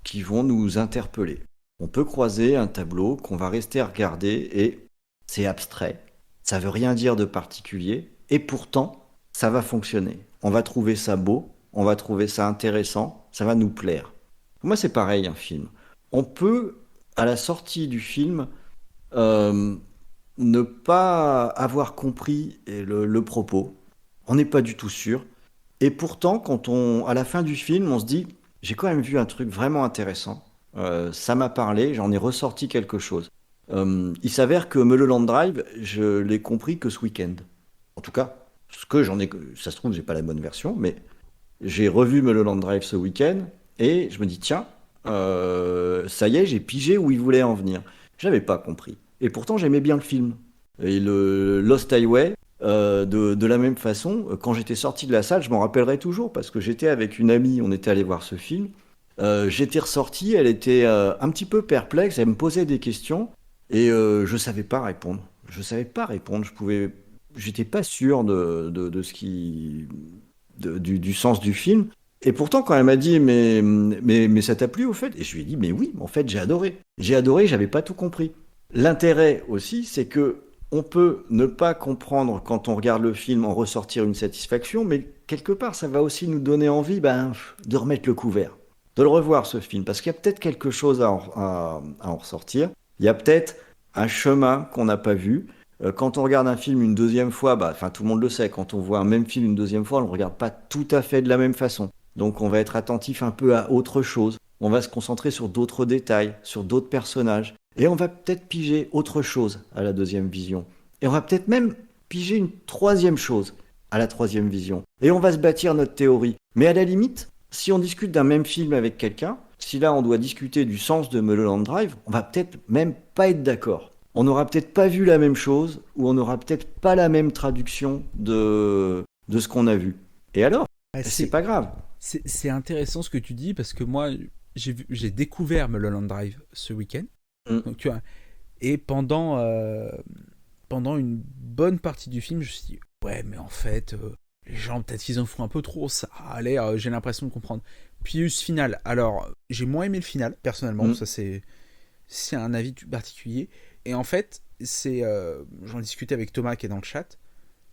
qui vont nous interpeller. On peut croiser un tableau qu'on va rester à regarder et c'est abstrait, ça veut rien dire de particulier, et pourtant, ça va fonctionner. On va trouver ça beau, on va trouver ça intéressant, ça va nous plaire. Pour moi, c'est pareil, un film. On peut, à la sortie du film, ne pas avoir compris le propos. On n'est pas du tout sûr. Et pourtant, à la fin du film, on se dit, j'ai quand même vu un truc vraiment intéressant. Ça m'a parlé, j'en ai ressorti quelque chose. Il s'avère que Mulholland Drive, je l'ai compris que ce week-end. En tout cas, ça se trouve, j'ai pas la bonne version, mais j'ai revu Mulholland Drive ce week-end et je me dis, tiens, ça y est, j'ai pigé où il voulait en venir. Je n'avais pas compris. Et pourtant, j'aimais bien le film. Et le Lost Highway, de la même façon, quand j'étais sorti de la salle, je m'en rappellerai toujours parce que j'étais avec une amie, on était allé voir ce film. J'étais ressorti, elle était un petit peu perplexe, elle me posait des questions et je savais pas répondre. Je savais pas répondre, j'étais pas sûr de ce du sens du film. Et pourtant, quand elle m'a dit mais ça t'a plu au fait? Et je lui ai dit mais oui, en fait j'ai adoré. J'ai adoré, j'avais pas tout compris. L'intérêt aussi, c'est que on peut ne pas comprendre quand on regarde le film, en ressortir une satisfaction, mais quelque part, ça va aussi nous donner envie de remettre le couvert, de le revoir ce film, parce qu'il y a peut-être quelque chose à en ressortir. Il y a peut-être un chemin qu'on n'a pas vu. Quand on regarde un film une deuxième fois, tout le monde le sait, quand on voit un même film une deuxième fois, on ne le regarde pas tout à fait de la même façon. Donc on va être attentif un peu à autre chose. On va se concentrer sur d'autres détails, sur d'autres personnages. Et on va peut-être piger autre chose à la deuxième vision. Et on va peut-être même piger une troisième chose à la troisième vision. Et on va se bâtir notre théorie. Mais à la limite, si on discute d'un même film avec quelqu'un, si là on doit discuter du sens de Mulholland Drive, on va peut-être même pas être d'accord. On n'aura peut-être pas vu la même chose, ou on n'aura peut-être pas la même traduction de ce qu'on a vu. Et alors, c'est pas grave. C'est intéressant ce que tu dis, parce que moi, j'ai découvert Mulholland Drive ce week-end. Donc, tu vois, et pendant une bonne partie du film, je me suis dit, ouais, mais en fait, les gens, peut-être qu'ils en font un peu trop, ça a l'air, j'ai l'impression de comprendre. Puis il y a eu ce final. Alors, j'ai moins aimé le final, personnellement, ça c'est un avis particulier. Et en fait, j'en discutais avec Thomas qui est dans le chat,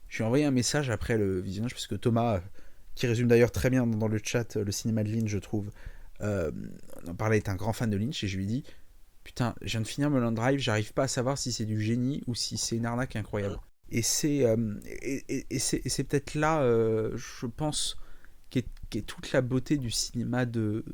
Je lui ai envoyé un message après le visionnage, parce que Thomas, qui résume d'ailleurs très bien dans le chat le cinéma de Lynch, je trouve, on en parlait, est un grand fan de Lynch, et je lui ai dit, putain, je viens de finir Mulholland Drive, j'arrive pas à savoir si c'est du génie ou si c'est une arnaque incroyable. Et c'est c'est peut-être là, je pense, qu'est toute la beauté du cinéma de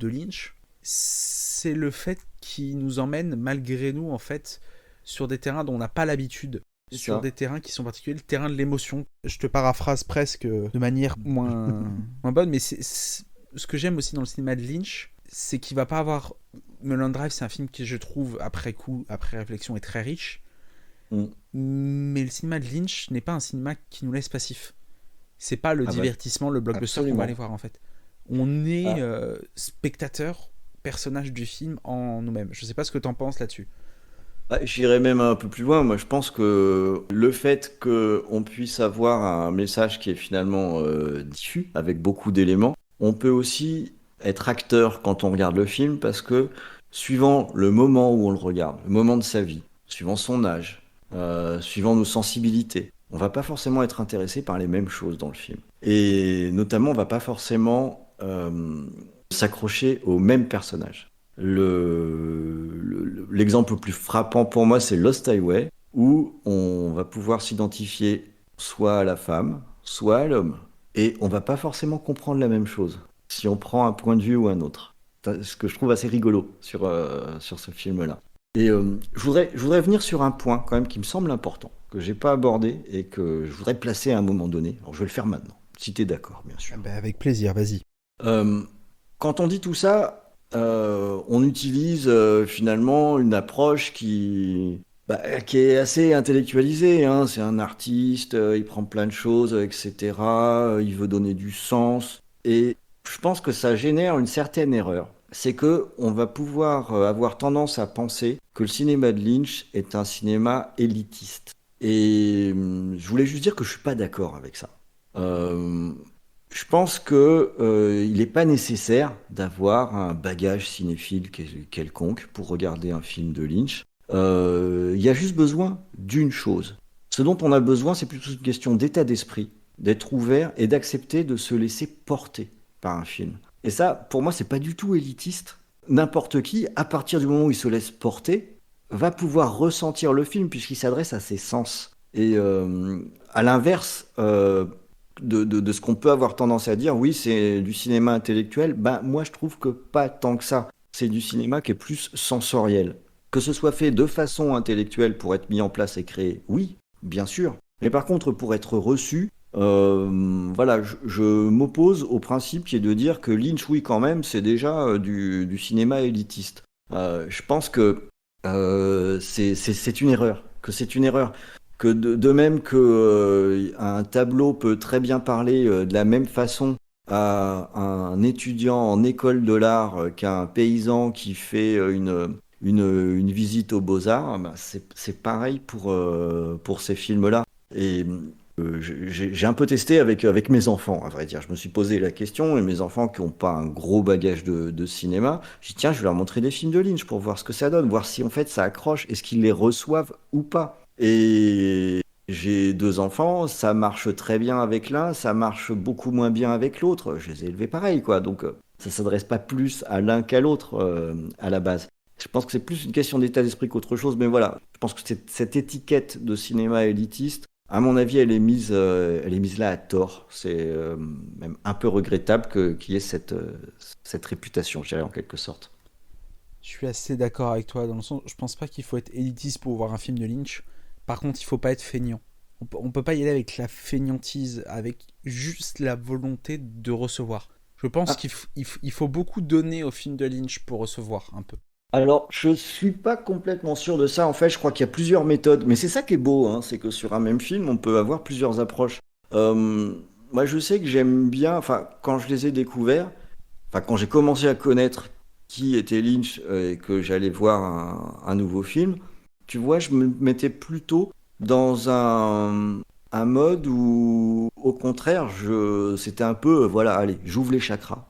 Lynch. C'est le fait qu'il nous emmène, malgré nous, en fait, sur des terrains dont on n'a pas l'habitude. Sur des terrains qui sont particuliers, le terrain de l'émotion. Je te paraphrase presque de manière moins bonne, mais ce que j'aime aussi dans le cinéma de Lynch, c'est qu'il va pas avoir... Mulholland Drive, c'est un film qui, je trouve, après coup, après réflexion, est très riche. Mais le cinéma de Lynch n'est pas un cinéma qui nous laisse passifs. C'est pas le divertissement, le blockbuster qu'on va aller voir, en fait. On est spectateur, personnage du film en nous-mêmes. Je sais pas ce que t'en penses là-dessus. J'irais même un peu plus loin. Moi, je pense que le fait qu'on puisse avoir un message qui est finalement diffus, avec beaucoup d'éléments, on peut aussi être acteur quand on regarde le film, parce que suivant le moment où on le regarde, le moment de sa vie, suivant son âge, suivant nos sensibilités, on va pas forcément être intéressé par les mêmes choses dans le film. Et notamment, on va pas forcément s'accrocher aux mêmes personnages. L'exemple le plus frappant pour moi, c'est Lost Highway, où on va pouvoir s'identifier soit à la femme, soit à l'homme. Et on va pas forcément comprendre la même chose, si on prend un point de vue ou un autre. Ce que je trouve assez rigolo sur ce film-là. Et je voudrais venir sur un point quand même qui me semble important, que j'ai pas abordé et que je voudrais placer à un moment donné. Alors je vais le faire maintenant, si tu es d'accord, bien sûr. Avec plaisir, vas-y. Quand on dit tout ça, on utilise finalement une approche qui est assez intellectualisée, hein. C'est un artiste, il prend plein de choses, etc. Il veut donner du sens. Et je pense que ça génère une certaine erreur. C'est que on va pouvoir avoir tendance à penser que le cinéma de Lynch est un cinéma élitiste. Et je voulais juste dire que je suis pas d'accord avec ça. Je pense que il n'est pas nécessaire d'avoir un bagage cinéphile quelconque pour regarder un film de Lynch. Il y a juste besoin d'une chose. Ce dont on a besoin, c'est plutôt une question d'état d'esprit, d'être ouvert et d'accepter de se laisser porter par un film. Et ça, pour moi, c'est pas du tout élitiste. N'importe qui, à partir du moment où il se laisse porter, va pouvoir ressentir le film puisqu'il s'adresse à ses sens. Et à l'inverse de ce qu'on peut avoir tendance à dire, oui, c'est du cinéma intellectuel, moi je trouve que pas tant que ça. C'est du cinéma qui est plus sensoriel. Que ce soit fait de façon intellectuelle pour être mis en place et créé, oui, bien sûr. Mais par contre, pour être reçu, je m'oppose au principe qui est de dire que Lynch, oui, quand même, c'est déjà du cinéma élitiste. Je pense que c'est une erreur. Que de même qu'un tableau peut très bien parler de la même façon à un étudiant en école de l'art qu'un paysan qui fait une visite aux Beaux-Arts, c'est pareil pour ces films-là. Et j'ai un peu testé avec mes enfants, à vrai dire. Je me suis posé la question, et mes enfants qui n'ont pas un gros bagage de cinéma, j'ai dit tiens, je vais leur montrer des films de Lynch pour voir ce que ça donne, voir si en fait ça accroche, est-ce qu'ils les reçoivent ou pas. Et j'ai 2 enfants, ça marche très bien avec l'un, ça marche beaucoup moins bien avec l'autre. Je les ai élevés pareil, quoi. Donc ça s'adresse pas plus à l'un qu'à l'autre à la base. Je pense que c'est plus une question d'état d'esprit qu'autre chose, mais voilà. Je pense que cette étiquette de cinéma élitiste, à mon avis, elle est mise là à tort. C'est même un peu regrettable qu'il y ait cette réputation, je dirais en quelque sorte. Je suis assez d'accord avec toi, dans le sens, je pense pas qu'il faut être élitiste pour voir un film de Lynch. Par contre, il faut pas être feignant. On peut pas y aller avec la feignantise, avec juste la volonté de recevoir. Je pense qu'il faut beaucoup donner au film de Lynch pour recevoir un peu. Alors, je suis pas complètement sûr de ça. En fait, je crois qu'il y a plusieurs méthodes. Mais c'est ça qui est beau, hein, c'est que sur un même film, on peut avoir plusieurs approches. Moi, je sais que j'aime bien, quand je les ai découverts, quand j'ai commencé à connaître qui était Lynch et que j'allais voir un nouveau film, tu vois, je me mettais plutôt dans un mode où, au contraire, c'était un peu, voilà, allez, j'ouvre les chakras.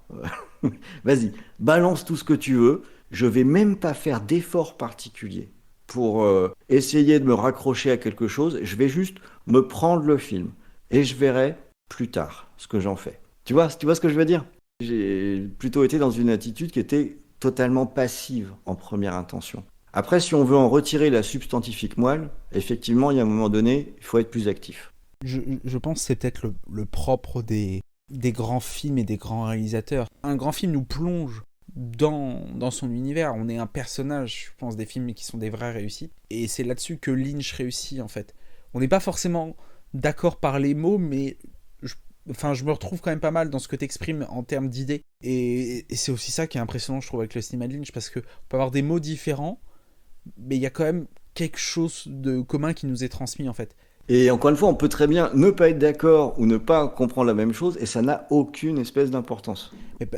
Vas-y, balance tout ce que tu veux. Je vais même pas faire d'effort particulier pour essayer de me raccrocher à quelque chose. Je vais juste me prendre le film et je verrai plus tard ce que j'en fais. Tu vois ce que je veux dire? J'ai plutôt été dans une attitude qui était totalement passive en première intention. Après, si on veut en retirer la substantifique moelle, effectivement, il y a un moment donné, il faut être plus actif. Je pense que c'est peut-être le propre des grands films et des grands réalisateurs. Un grand film nous plonge dans son univers. On est un personnage, je pense, des films qui sont des vraies réussites. Et c'est là-dessus que Lynch réussit, en fait. On n'est pas forcément d'accord par les mots, mais je me retrouve quand même pas mal dans ce que tu exprimes en termes d'idées. Et c'est aussi ça qui est impressionnant, je trouve, avec le cinéma de Lynch, parce qu'on peut avoir des mots différents, mais il y a quand même quelque chose de commun qui nous est transmis, en fait. Et encore une fois, on peut très bien ne pas être d'accord ou ne pas comprendre la même chose, et ça n'a aucune espèce d'importance. Mais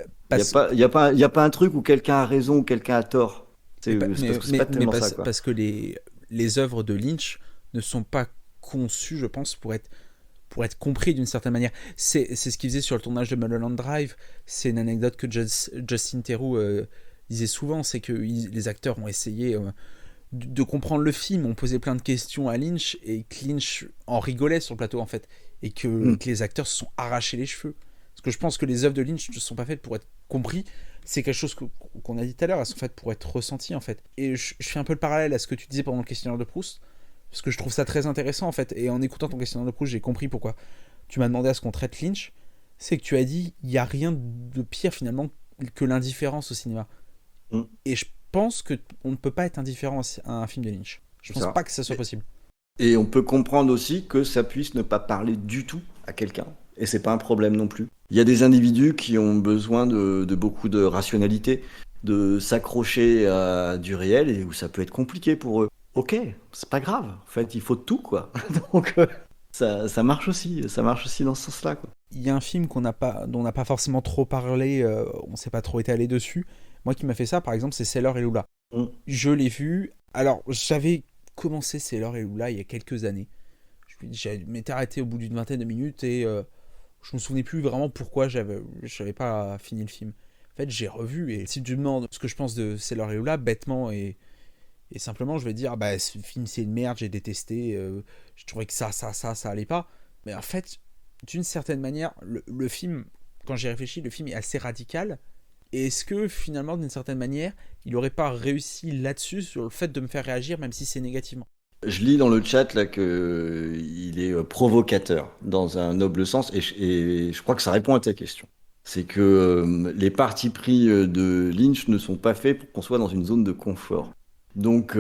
Il n'y a pas un truc où quelqu'un a raison ou quelqu'un a tort. C'est parce que c'est pas tellement ça, quoi. parce que les œuvres de Lynch ne sont pas conçues, je pense, pour être compris d'une certaine manière. C'est ce qu'il faisait sur le tournage de Mulholland Drive. C'est une anecdote que Justin Theroux disait souvent, c'est que les acteurs ont essayé de comprendre le film, on posait plein de questions à Lynch, et que Lynch en rigolait sur le plateau, en fait, et que les acteurs se sont arrachés les cheveux. Parce que je pense que les œuvres de Lynch ne sont pas faites pour être compris, c'est quelque chose qu'on a dit tout à l'heure, elles sont faites pour être ressenties, en fait. Et je fais un peu le parallèle à ce que tu disais pendant le questionnaire de Proust, parce que je trouve ça très intéressant, en fait, et en écoutant ton questionnaire de Proust, j'ai compris pourquoi tu m'as demandé à ce qu'on traite Lynch. C'est que tu as dit, il n'y a rien de pire, finalement, que l'indifférence au cinéma. Et je pense qu'on ne peut pas être indifférent à un film de Lynch. Je pense pas que ça soit possible. Et on peut comprendre aussi que ça puisse ne pas parler du tout à quelqu'un. Et c'est pas un problème non plus. Il y a des individus qui ont besoin de beaucoup de rationalité, de s'accrocher à du réel, et où ça peut être compliqué pour eux. Ok, c'est pas grave. En fait, il faut tout, quoi. Donc, ça marche aussi. Ça marche aussi dans ce sens-là, quoi. Il y a un film dont on n'a pas forcément trop parlé, on s'est pas trop étalé dessus. Moi qui m'a fait ça, par exemple, c'est Sailor et Lula. Je l'ai vu. Alors, j'avais commencé Sailor et Lula il y a quelques années. Je m'étais arrêté au bout d'une vingtaine de minutes et je me souvenais plus vraiment pourquoi j'avais pas fini le film. En fait, j'ai revu, et si tu me demandes ce que je pense de Sailor et Lula, bêtement et simplement, je vais dire, bah, ce film c'est une merde, j'ai détesté, je trouvais que ça allait pas. Mais en fait, d'une certaine manière, le film, quand j'y réfléchis, le film est assez radical. Et est-ce que finalement, d'une certaine manière, il n'aurait pas réussi là-dessus, sur le fait de me faire réagir, même si c'est négativement? Je lis dans le chat là qu'il est provocateur dans un noble sens, et je crois que ça répond à ta question. C'est que les partis pris de Lynch ne sont pas faits pour qu'on soit dans une zone de confort. Donc,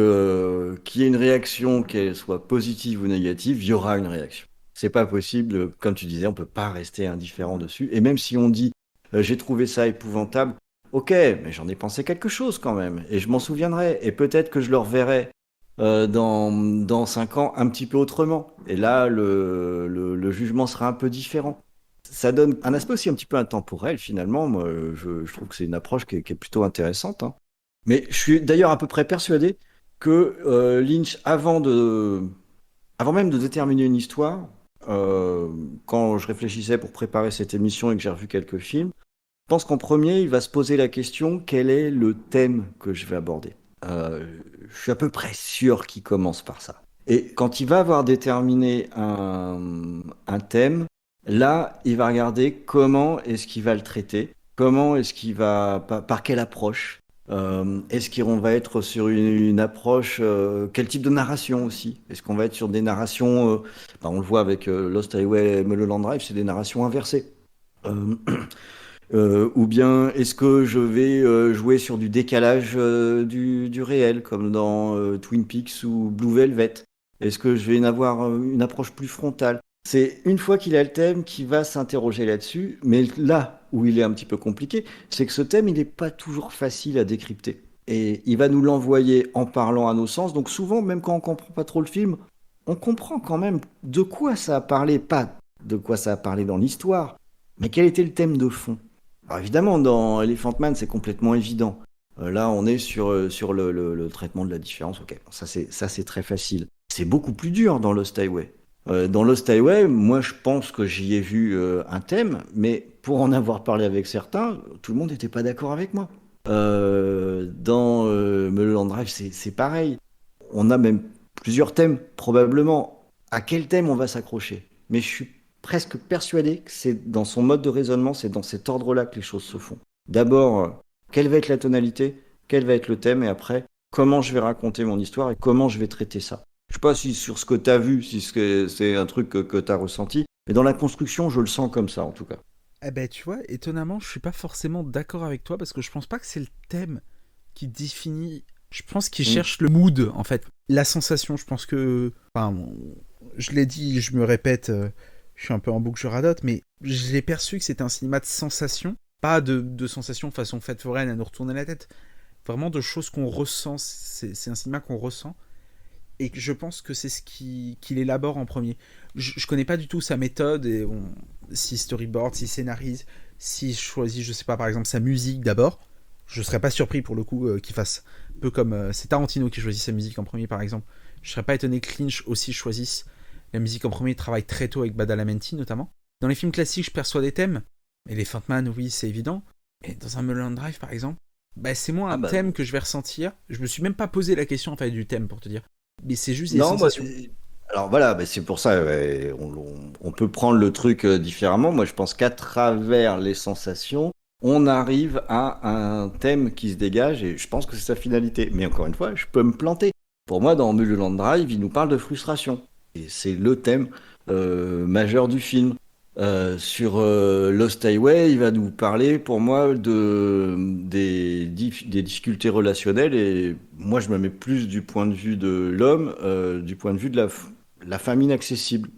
qu'il y ait une réaction, qu'elle soit positive ou négative, il y aura une réaction. C'est pas possible, comme tu disais, on peut pas rester indifférent dessus. Et même si on dit j'ai trouvé ça épouvantable, ok, mais j'en ai pensé quelque chose quand même, et je m'en souviendrai, et peut-être que je le reverrai dans 5 ans un petit peu autrement. Et là, le jugement sera un peu différent. Ça donne un aspect aussi un petit peu intemporel, finalement. Moi, je trouve que c'est une approche qui est plutôt intéressante, hein. Mais je suis d'ailleurs à peu près persuadé que Lynch, avant même de déterminer une histoire, quand je réfléchissais pour préparer cette émission et que j'ai revu quelques films, je pense qu'en premier, il va se poser la question, quel est le thème que je vais aborder? Je suis à peu près sûr qu'il commence par ça. Et quand il va avoir déterminé un thème, là, il va regarder comment est-ce qu'il va le traiter, comment est-ce qu'il va, par quelle approche. Est-ce qu'on va être sur une approche, quel type de narration aussi? Est-ce qu'on va être sur des narrations, on le voit avec Lost Highway et Mulholland Drive, c'est des narrations inversées. Ou bien est-ce que je vais jouer sur du décalage du réel, comme dans Twin Peaks ou Blue Velvet? Est-ce que je vais avoir une approche plus frontale? C'est une fois qu'il a le thème qu'il va s'interroger là-dessus, mais là où il est un petit peu compliqué, c'est que ce thème, il n'est pas toujours facile à décrypter. Et il va nous l'envoyer en parlant à nos sens, donc souvent, même quand on ne comprend pas trop le film, on comprend quand même de quoi ça a parlé, pas de quoi ça a parlé dans l'histoire, mais quel était le thème de fond. Alors évidemment, dans Elephant Man, c'est complètement évident. Là, on est sur le traitement de la différence. Ok, ça c'est très facile. C'est beaucoup plus dur dans Lost Highway. Dans Lost Highway, moi je pense que j'y ai vu un thème, mais pour en avoir parlé avec certains, tout le monde n'était pas d'accord avec moi. Dans Mulholland Drive, c'est pareil. on a même plusieurs thèmes, probablement. À quel thème on va s'accrocher? Mais je suis presque persuadé que c'est dans son mode de raisonnement, c'est dans cet ordre-là que les choses se font. D'abord, quelle va être la tonalité, quel va être le thème, et après, comment je vais raconter mon histoire et comment je vais traiter ça. Je sais pas si sur ce que tu as vu, si c'est un truc que tu as ressenti, mais dans la construction, je le sens comme ça en tout cas. Eh ben, tu vois, étonnamment, je suis pas forcément d'accord avec toi parce que je pense pas que c'est le thème qui définit. Je pense qu'il cherche le mood, en fait. La sensation, je pense que. Enfin, je l'ai dit, je me répète, je suis un peu en boucle, je radote, mais j'ai perçu que c'était un cinéma de sensations, pas de sensations façon fête foraine à nous retourner la tête. Vraiment de choses qu'on ressent. C'est un cinéma qu'on ressent. Et je pense que c'est ce qu'il élabore en premier. Je connais pas du tout sa méthode, et s'il storyboard, s'il scénarise, s'il choisit, je sais pas, par exemple, sa musique d'abord. Je serais pas surpris pour le coup qu'il fasse un peu comme c'est Tarantino qui choisit sa musique en premier, par exemple. Je serais pas étonné que Lynch aussi choisisse la musique en premier. Il travaille très tôt avec Badalamenti notamment. Dans les films classiques, je perçois des thèmes. Elephant Man, oui, c'est évident. Et dans un Mulholland Drive, par exemple, bah, c'est moins un thème que je vais ressentir. Je me suis même pas posé la question en fait du thème pour te dire. Mais c'est juste des sensations. Alors voilà, c'est pour ça, on peut prendre le truc différemment. Moi, je pense qu'à travers les sensations, on arrive à un thème qui se dégage et je pense que c'est sa finalité. Mais encore une fois, je peux me planter. Pour moi, dans Mulholland Drive, il nous parle de frustration. Et c'est le thème majeur du film. Sur Lost Highway, il va nous parler pour moi des difficultés relationnelles et moi je me mets plus du point de vue de l'homme, du point de vue de la femme inaccessible.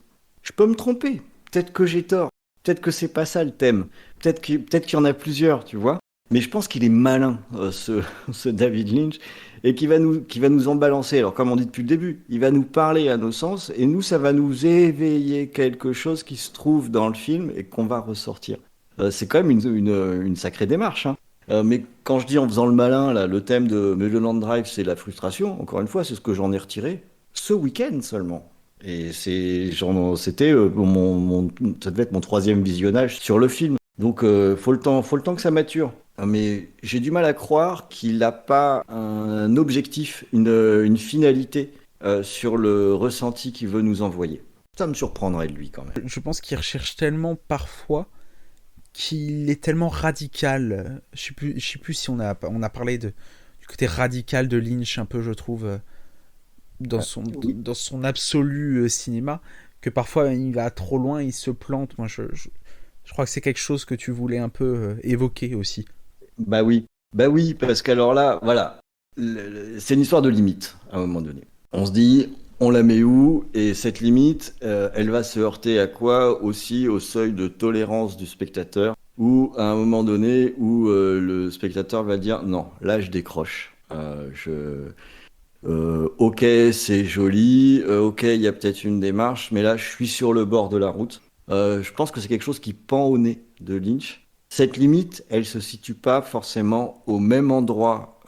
Je peux me tromper, peut-être que j'ai tort, peut-être que c'est pas ça le thème, peut-être qu'il y en a plusieurs, tu vois. Mais je pense qu'il est malin, ce David Lynch, et qui va nous en balancer. Alors, comme on dit depuis le début, il va nous parler à nos sens, et nous, ça va nous éveiller quelque chose qui se trouve dans le film et qu'on va ressortir. C'est quand même une sacrée démarche, hein. Mais quand je dis en faisant le malin, là, le thème de Mulholland Drive, c'est la frustration. Encore une fois, c'est ce que j'en ai retiré ce week-end seulement. Et c'était ça devait être mon 3e visionnage sur le film. Donc, faut le temps que ça mature. Mais j'ai du mal à croire qu'il n'a pas un objectif, une finalité sur le ressenti qu'il veut nous envoyer. Ça me surprendrait de lui quand même. Je pense qu'il recherche tellement parfois qu'il est tellement radical. Je sais plus si on a parlé du côté radical de Lynch un peu, je trouve, dans son absolu cinéma, que parfois il va trop loin, il se plante. Moi, je crois que c'est quelque chose que tu voulais un peu évoquer aussi. Bah oui, parce qu'alors là, voilà, c'est une histoire de limite à un moment donné. On se dit, on la met où? Et cette limite, elle va se heurter à quoi? Aussi au seuil de tolérance du spectateur, ou à un moment donné où le spectateur va dire, non, là je décroche. Ok, c'est joli, ok, il y a peut-être une démarche, mais là je suis sur le bord de la route. Je pense que c'est quelque chose qui pend au nez de Lynch. Cette limite, elle se situe pas forcément au même endroit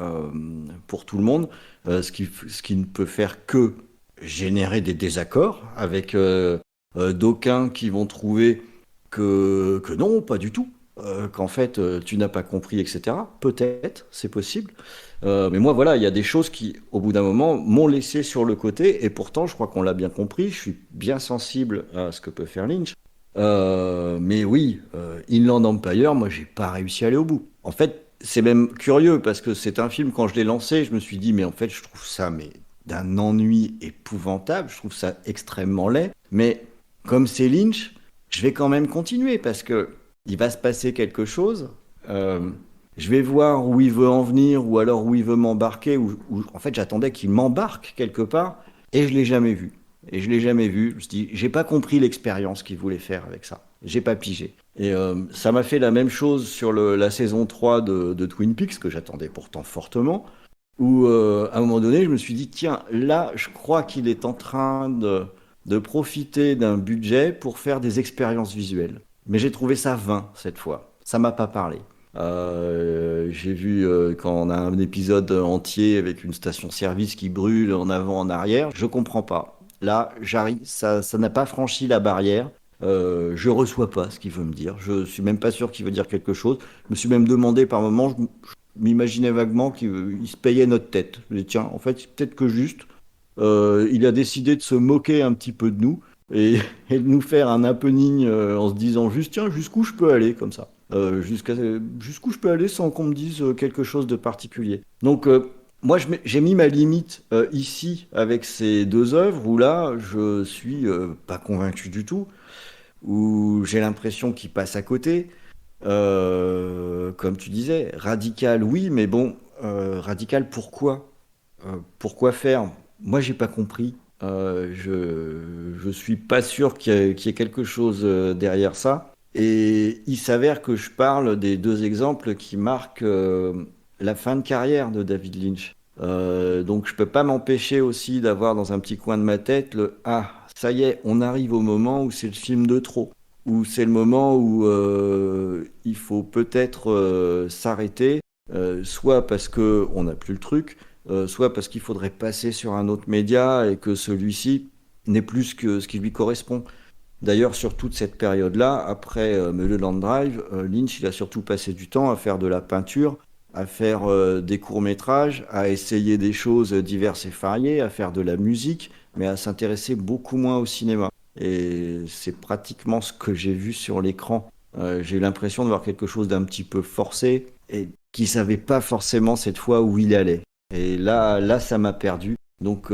pour tout le monde, ce qui ne peut faire que générer des désaccords avec d'aucuns qui vont trouver que non, pas du tout, qu'en fait tu n'as pas compris, etc. Peut-être, c'est possible. Mais moi, voilà, il y a des choses qui, au bout d'un moment, m'ont laissé sur le côté, et pourtant, je crois qu'on l'a bien compris, je suis bien sensible à ce que peut faire Lynch. Mais oui, Inland Empire, moi j'ai pas réussi à aller au bout. En fait, c'est même curieux parce que c'est un film, quand je l'ai lancé, je me suis dit, mais en fait, je trouve ça d'un ennui épouvantable, je trouve ça extrêmement laid. Mais comme c'est Lynch, je vais quand même continuer parce que il va se passer quelque chose. Je vais voir où il veut en venir ou alors où il veut m'embarquer. En fait, j'attendais qu'il m'embarque quelque part et je l'ai jamais vu. Et je l'ai jamais vu. Je me suis dit, j'ai pas compris l'expérience qu'il voulait faire avec ça. J'ai pas pigé. Et ça m'a fait la même chose sur la saison 3 de Twin Peaks, que j'attendais pourtant fortement, où à un moment donné, je me suis dit, tiens, là, je crois qu'il est en train de profiter d'un budget pour faire des expériences visuelles. Mais j'ai trouvé ça vain cette fois. Ça m'a pas parlé. J'ai vu quand on a un épisode entier avec une station-service qui brûle en avant, en arrière, je comprends pas. Là, j'arrive, ça n'a pas franchi la barrière. Je reçois pas ce qu'il veut me dire. Je suis même pas sûr qu'il veut dire quelque chose. Je me suis même demandé par moments, je m'imaginais vaguement qu'il se payait notre tête. Je me dis, tiens, en fait, peut-être que juste, il a décidé de se moquer un petit peu de nous et, et de nous faire un happening en se disant juste, tiens, jusqu'où je peux aller comme ça. Jusqu'où je peux aller sans qu'on me dise quelque chose de particulier. Donc, moi, j'ai mis ma limite ici avec ces deux œuvres où là, je suis pas convaincu du tout, où j'ai l'impression qu'il passe à côté. Comme tu disais, radical, oui, mais bon, radical, pourquoi? Pourquoi faire? Moi, j'ai pas compris. Je suis pas sûr qu'il y ait quelque chose derrière ça. Et il s'avère que je parle des deux exemples qui marquent la fin de carrière de David Lynch. Donc je peux pas m'empêcher aussi d'avoir dans un petit coin de ma tête le ah, ça y est, on arrive au moment où c'est le film de trop, où c'est le moment où il faut peut-être s'arrêter, soit parce que on n'a plus le truc, soit parce qu'il faudrait passer sur un autre média et que celui-ci n'est plus que ce qui lui correspond. D'ailleurs, sur toute cette période-là, après Mulholland Drive, Lynch, il a surtout passé du temps à faire de la peinture, à faire des courts-métrages, à essayer des choses diverses et variées, à faire de la musique, mais à s'intéresser beaucoup moins au cinéma. Et c'est pratiquement ce que j'ai vu sur l'écran. J'ai eu l'impression de voir quelque chose d'un petit peu forcé et qui savait pas forcément cette fois où il allait. Et là, ça m'a perdu. Donc,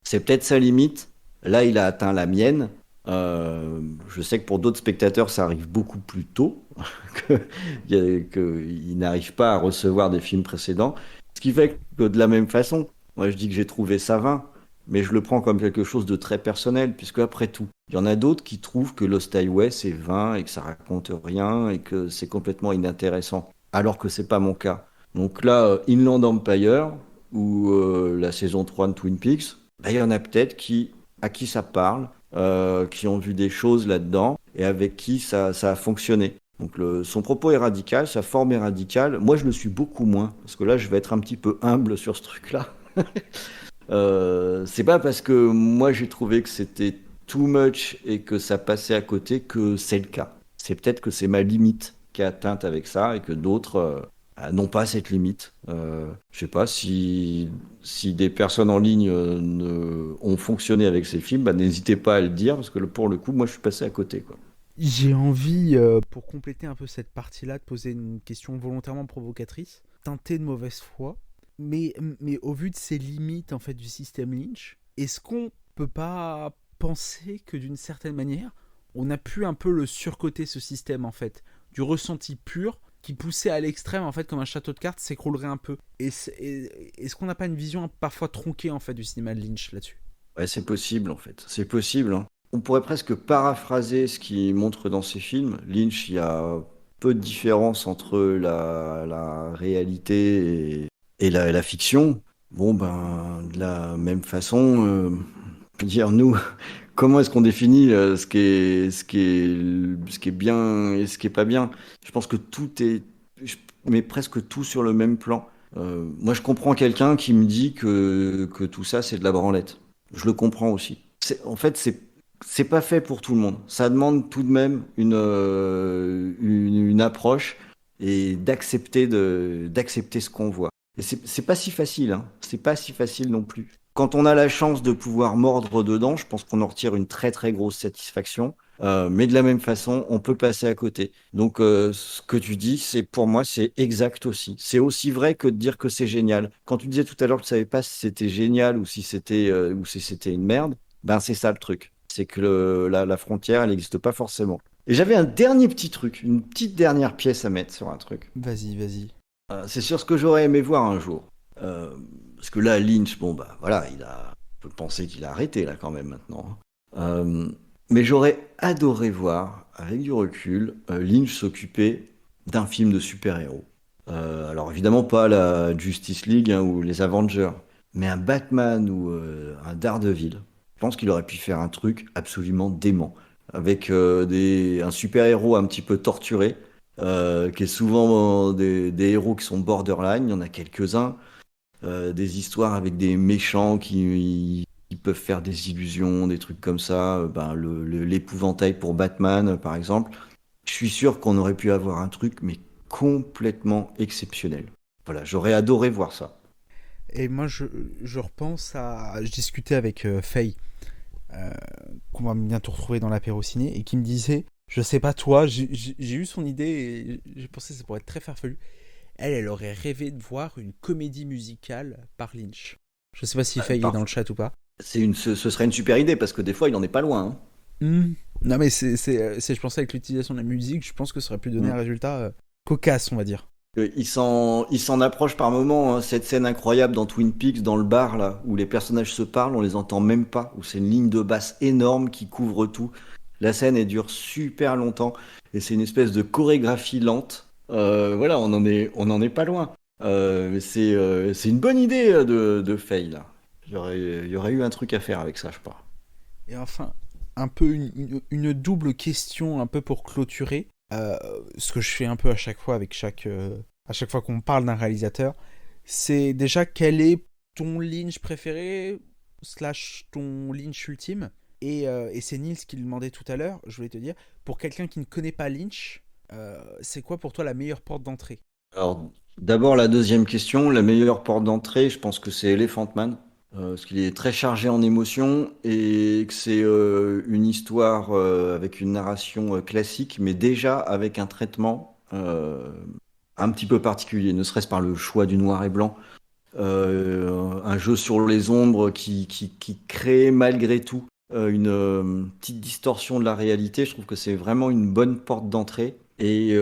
c'est peut-être sa limite. Là, il a atteint la mienne. Je sais que pour d'autres spectateurs, ça arrive beaucoup plus tôt, qu'ils n'arrivent pas à recevoir des films précédents. Ce qui fait que de la même façon, moi je dis que j'ai trouvé ça vain, mais je le prends comme quelque chose de très personnel, puisque après tout, il y en a d'autres qui trouvent que Lost Highway c'est vain et que ça raconte rien et que c'est complètement inintéressant, alors que c'est pas mon cas. Donc là, Inland Empire ou la saison 3 de Twin Peaks, bah, il y en a peut-être à qui ça parle, qui ont vu des choses là-dedans et avec qui ça a fonctionné. Donc son propos est radical, sa forme est radicale. Moi, je le suis beaucoup moins, parce que là, je vais être un petit peu humble sur ce truc-là. C'est pas parce que moi, j'ai trouvé que c'était too much et que ça passait à côté que c'est le cas. C'est peut-être que c'est ma limite qui est atteinte avec ça et que d'autres n'ont pas cette limite. Je sais pas si des personnes en ligne ont fonctionné avec ces films, bah, n'hésitez pas à le dire parce que pour le coup, moi, je suis passé à côté, quoi. J'ai envie, pour compléter un peu cette partie-là, de poser une question volontairement provocatrice, teintée de mauvaise foi, mais au vu de ces limites en fait du système Lynch, est-ce qu'on peut pas penser que d'une certaine manière, on a pu un peu le surcoter ce système en fait, du ressenti pur qui poussait à l'extrême en fait comme un château de cartes s'écroulerait un peu. Est-ce qu'on n'a pas une vision parfois tronquée en fait du cinéma de Lynch là-dessus? Ouais, c'est possible en fait. C'est possible, hein. On pourrait presque paraphraser ce qu'il montre dans ses films. Lynch, il y a peu de différence entre la réalité et la fiction. Bon, ben, de la même façon, dire nous, comment est-ce qu'on définit ce qui est bien et ce qui est pas bien? Je pense que je mets presque tout sur le même plan. Moi, je comprends quelqu'un qui me dit que tout ça, c'est de la branlette. Je le comprends aussi. En fait, c'est pas fait pour tout le monde. Ça demande tout de même une approche et d'accepter ce qu'on voit. Et c'est pas si facile, hein. C'est pas si facile non plus. Quand on a la chance de pouvoir mordre dedans, je pense qu'on en retire une très très grosse satisfaction. Mais de la même façon, on peut passer à côté. Donc, ce que tu dis, pour moi, c'est exact aussi. C'est aussi vrai que de dire que c'est génial. Quand tu disais tout à l'heure que tu savais pas si c'était génial ou si c'était une merde, ben c'est ça le truc. C'est que la frontière, elle n'existe pas forcément. Et j'avais un dernier petit truc, une petite dernière pièce à mettre sur un truc. Vas-y. C'est sur ce que j'aurais aimé voir un jour. Parce que là, Lynch, bon, bah voilà, on peut penser qu'il a arrêté là quand même maintenant. Mais j'aurais adoré voir, avec du recul, Lynch s'occuper d'un film de super-héros. Alors évidemment pas la Justice League hein, ou les Avengers, mais un Batman ou un Daredevil. Je pense qu'il aurait pu faire un truc absolument dément, avec un super-héros un petit peu torturé, qui est souvent des héros qui sont borderline, il y en a quelques-uns, des histoires avec des méchants qui peuvent faire des illusions, des trucs comme ça, l'épouvantail pour Batman par exemple. Je suis sûr qu'on aurait pu avoir un truc mais complètement exceptionnel. Voilà, j'aurais adoré voir ça. Et moi, je repense à... Je discutais avec Faye, euh, qu'on va bientôt retrouver dans l'apéro ciné, et qui me disait, je sais pas toi, j'ai eu son idée et j'ai pensé que ça pourrait être très farfelu. Elle aurait rêvé de voir une comédie musicale par Lynch. Je sais pas si Faye est dans le chat ou pas. Ce serait une super idée parce que des fois il en est pas loin. Hein. Non mais je pensais avec l'utilisation de la musique, je pense que ça aurait pu donner un résultat cocasse, on va dire. Il s'en approche par moments, hein, cette scène incroyable dans Twin Peaks, dans le bar là, où les personnages se parlent, on les entend même pas, où c'est une ligne de basse énorme qui couvre tout. La scène elle dure super longtemps et c'est une espèce de chorégraphie lente. Voilà, on en est pas loin. C'est une bonne idée de Faye là. Il y aurait eu un truc à faire avec ça, je crois. Et enfin, un peu une double question, un peu pour clôturer. Ce que je fais un peu à chaque fois avec à chaque fois qu'on parle d'un réalisateur, c'est déjà quel est ton Lynch préféré / ton Lynch ultime. Et c'est Nils qui le demandait tout à l'heure. Je voulais te dire, pour quelqu'un qui ne connaît pas Lynch, c'est quoi pour toi la meilleure porte d'entrée? Alors, d'abord la deuxième question, la meilleure porte d'entrée, je pense que c'est Elephant Man. Parce qu'il est très chargé en émotions et que c'est une histoire avec une narration classique, mais déjà avec un traitement un petit peu particulier, ne serait-ce par le choix du noir et blanc, un jeu sur les ombres qui crée malgré tout une petite distorsion de la réalité. Je trouve que c'est vraiment une bonne porte d'entrée et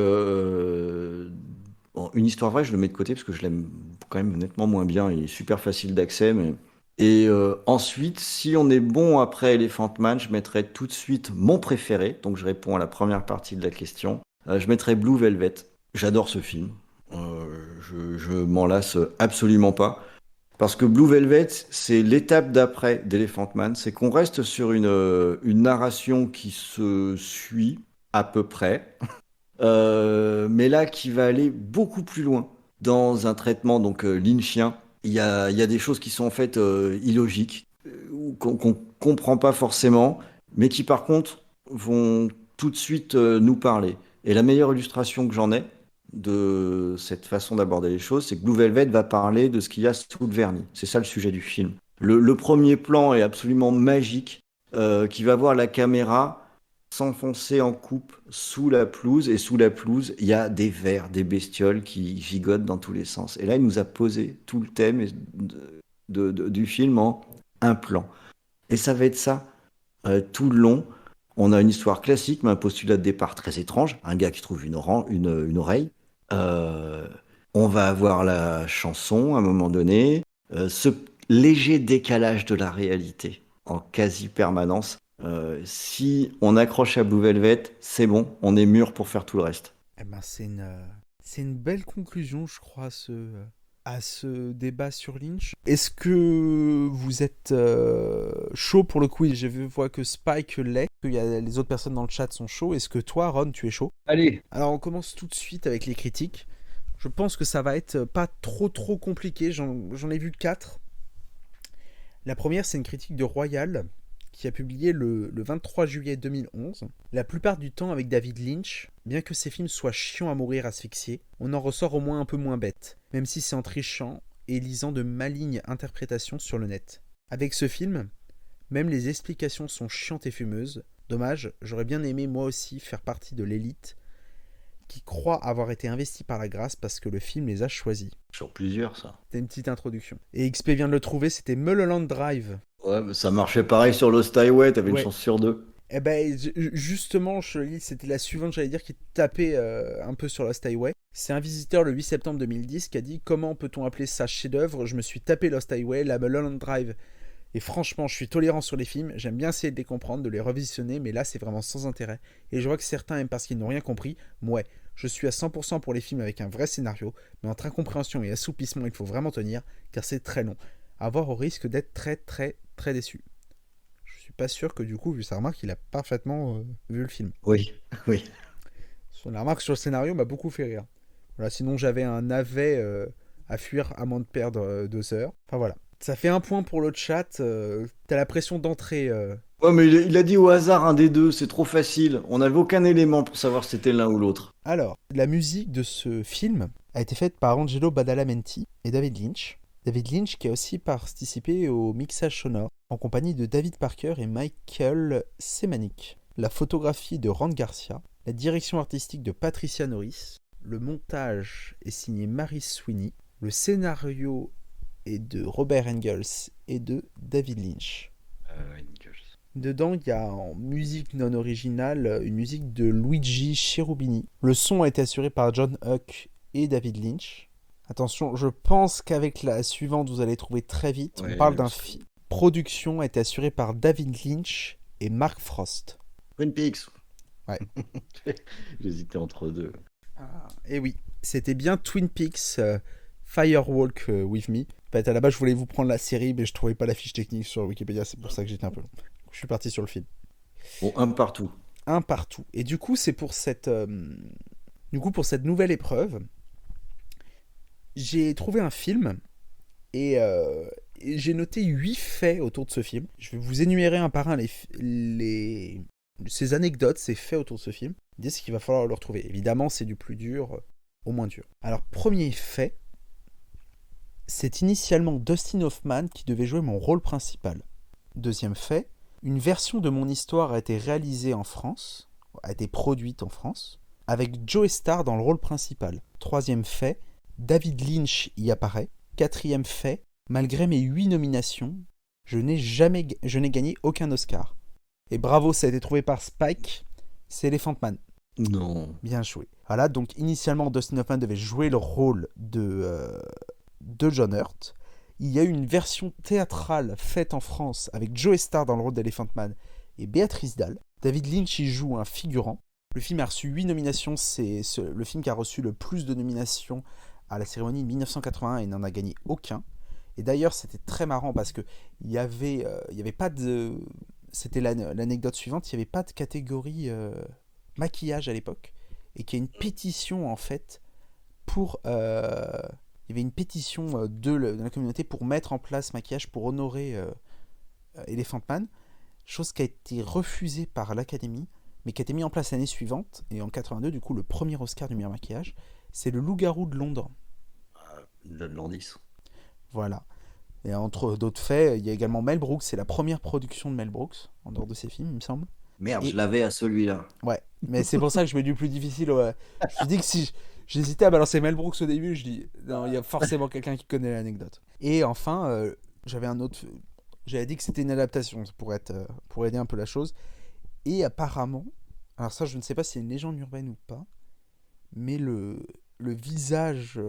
bon, une histoire vraie, je le mets de côté parce que je l'aime quand même nettement moins bien. Il est super facile d'accès, mais et ensuite, si on est bon après Elephant Man, je mettrai tout de suite mon préféré. Donc je réponds à la première partie de la question. Je mettrai Blue Velvet. J'adore ce film. Je m'en lasse absolument pas. Parce que Blue Velvet, c'est l'étape d'après d'Elephant Man. C'est qu'on reste sur une narration qui se suit à peu près. Mais là, qui va aller beaucoup plus loin dans un traitement donc lynchien. Il y a des choses qui sont en fait illogiques, ou qu'on comprend pas forcément, mais qui par contre vont tout de suite nous parler. Et la meilleure illustration que j'en ai de cette façon d'aborder les choses, c'est que Blue Velvet va parler de ce qu'il y a sous le vernis. C'est ça le sujet du film. Le premier plan est absolument magique, qui va voir la caméra s'enfoncer en coupe sous la pelouse, et sous la pelouse, il y a des vers, des bestioles qui gigotent dans tous les sens. Et là, il nous a posé tout le thème du film en un plan. Et ça va être ça, tout le long. On a une histoire classique, mais un postulat de départ très étrange. Un gars qui trouve une oreille. On va avoir la chanson à un moment donné. Ce léger décalage de la réalité en quasi-permanence. Si on accroche à Blue Velvet, c'est bon, on est mûr pour faire tout le reste. Eh ben, c'est une belle conclusion, je crois, à ce débat sur Lynch. Est-ce que vous êtes chaud pour le quiz? Je vois que Spike l'est, que les autres personnes dans le chat sont chauds. Est-ce que toi, Ron, tu es chaud? Allez. Alors, on commence tout de suite avec les critiques. Je pense que ça va être pas trop compliqué. J'en ai vu 4. La première, c'est une critique de Royal, qui a publié le 23 juillet 2011. La plupart du temps avec David Lynch, bien que ses films soient chiants à mourir asphyxiés, on en ressort au moins un peu moins bête, même si c'est en trichant et lisant de malignes interprétations sur le net. Avec ce film, même les explications sont chiantes et fumeuses. Dommage, j'aurais bien aimé moi aussi faire partie de l'élite qui croit avoir été investie par la grâce parce que le film les a choisis. Sur plusieurs, ça. C'était une petite introduction. Et XP vient de le trouver, c'était Mulholland Drive. Ouais, mais ça marchait pareil sur Lost Highway, t'avais une Ouais. chance sur 2. Eh ben, justement, c'était la suivante, j'allais dire, qui tapait un peu sur Lost Highway. C'est un visiteur le 8 septembre 2010 qui a dit « Comment peut-on appeler ça chef-d'œuvre ? Je me suis tapé Lost Highway, la Mulholland Drive. Et franchement, je suis tolérant sur les films, j'aime bien essayer de les comprendre, de les revisionner, mais là, c'est vraiment sans intérêt. Et je vois que certains aiment parce qu'ils n'ont rien compris. Ouais, je suis à 100% pour les films avec un vrai scénario, mais entre incompréhension et assoupissement, il faut vraiment tenir, car c'est très long. À voir au risque d'être très déçu. » Je suis pas sûr que du coup, vu sa remarque, il a parfaitement vu le film. Oui, oui. La remarque sur le scénario m'a beaucoup fait rire. Voilà, sinon j'avais un navet à fuir à moins de perdre 2 heures. Enfin voilà. Ça fait un point pour le chat. T'as la pression d'entrée. Ouais, mais il a dit au hasard un des deux, c'est trop facile. On n'avait aucun élément pour savoir si c'était l'un ou l'autre. Alors, la musique de ce film a été faite par Angelo Badalamenti et David Lynch. David Lynch qui a aussi participé au mixage sonore en compagnie de David Parker et Michael Semanik. La photographie de Ron Garcia, la direction artistique de Patricia Norris, le montage est signé Mary Sweeney, le scénario est de Robert Engels et de David Lynch. Dedans, il y a en musique non originale une musique de Luigi Cherubini. Le son a été assuré par John Huck et David Lynch. Attention, je pense qu'avec la suivante, vous allez trouver très vite. Ouais, On parle d'un film. Production a été assurée par David Lynch et Mark Frost. Twin Peaks. Ouais. J'hésitais entre deux. Et oui, c'était bien Twin Peaks Firewalk With Me. En fait, à la base, je voulais vous prendre la série, mais je trouvais pas la fiche technique sur Wikipédia, c'est pour ça que j'étais un peu long. Je suis parti sur le film. Bon, un partout. Un partout. Et du coup, c'est pour cette, pour cette nouvelle épreuve, j'ai trouvé un film et j'ai noté 8 faits autour de ce film. Je vais vous énumérer un par un ces anecdotes, ces faits autour de ce film. L'idée, c'est qu'il va falloir le retrouver. Évidemment, c'est du plus dur au moins dur. Alors, premier fait, c'est initialement Dustin Hoffman qui devait jouer mon rôle principal. Deuxième fait, une version de mon histoire a été réalisée en France, a été produite en France, avec Joe Starr dans le rôle principal. Troisième fait, David Lynch y apparaît. Quatrième fait, malgré mes 8 nominations, je n'ai gagné aucun Oscar. Et bravo, ça a été trouvé par Spike, c'est Elephant Man. Non. Bien joué. Voilà, donc initialement, Dustin Hoffman devait jouer le rôle de John Hurt. Il y a eu une version théâtrale faite en France avec Joe Starr dans le rôle d'Elephant Man et Béatrice Dalle. David Lynch y joue un figurant. Le film a reçu 8 nominations, c'est le film qui a reçu le plus de nominations à la cérémonie de 1981 et n'en a gagné aucun. Et d'ailleurs, c'était très marrant parce que il y avait pas de... C'était l'anecdote suivante, il n'y avait pas de catégorie maquillage à l'époque. Et qu'il y a une pétition, en fait, pour... il y avait une pétition de la communauté pour mettre en place maquillage pour honorer Elephant Man. Chose qui a été refusée par l'Académie, mais qui a été mise en place l'année suivante. Et en 82, du coup, le premier Oscar du meilleur maquillage, c'est le Loup-garou de Londres. De Landis. Voilà. Et entre d'autres faits, il y a également Mel Brooks. C'est la première production de Mel Brooks, en dehors de ses films, il me semble. Merde, Et- je l'avais à celui-là. Ouais, mais c'est pour ça que je mets du plus difficile. Ouais. Je me dis que si j'hésitais à balancer Mel Brooks au début, je dis non, il y a forcément quelqu'un qui connaît l'anecdote. Et enfin, j'avais un autre. J'avais dit que c'était une adaptation pour aider un peu la chose. Et apparemment, alors ça, je ne sais pas si c'est une légende urbaine ou pas, mais le visage,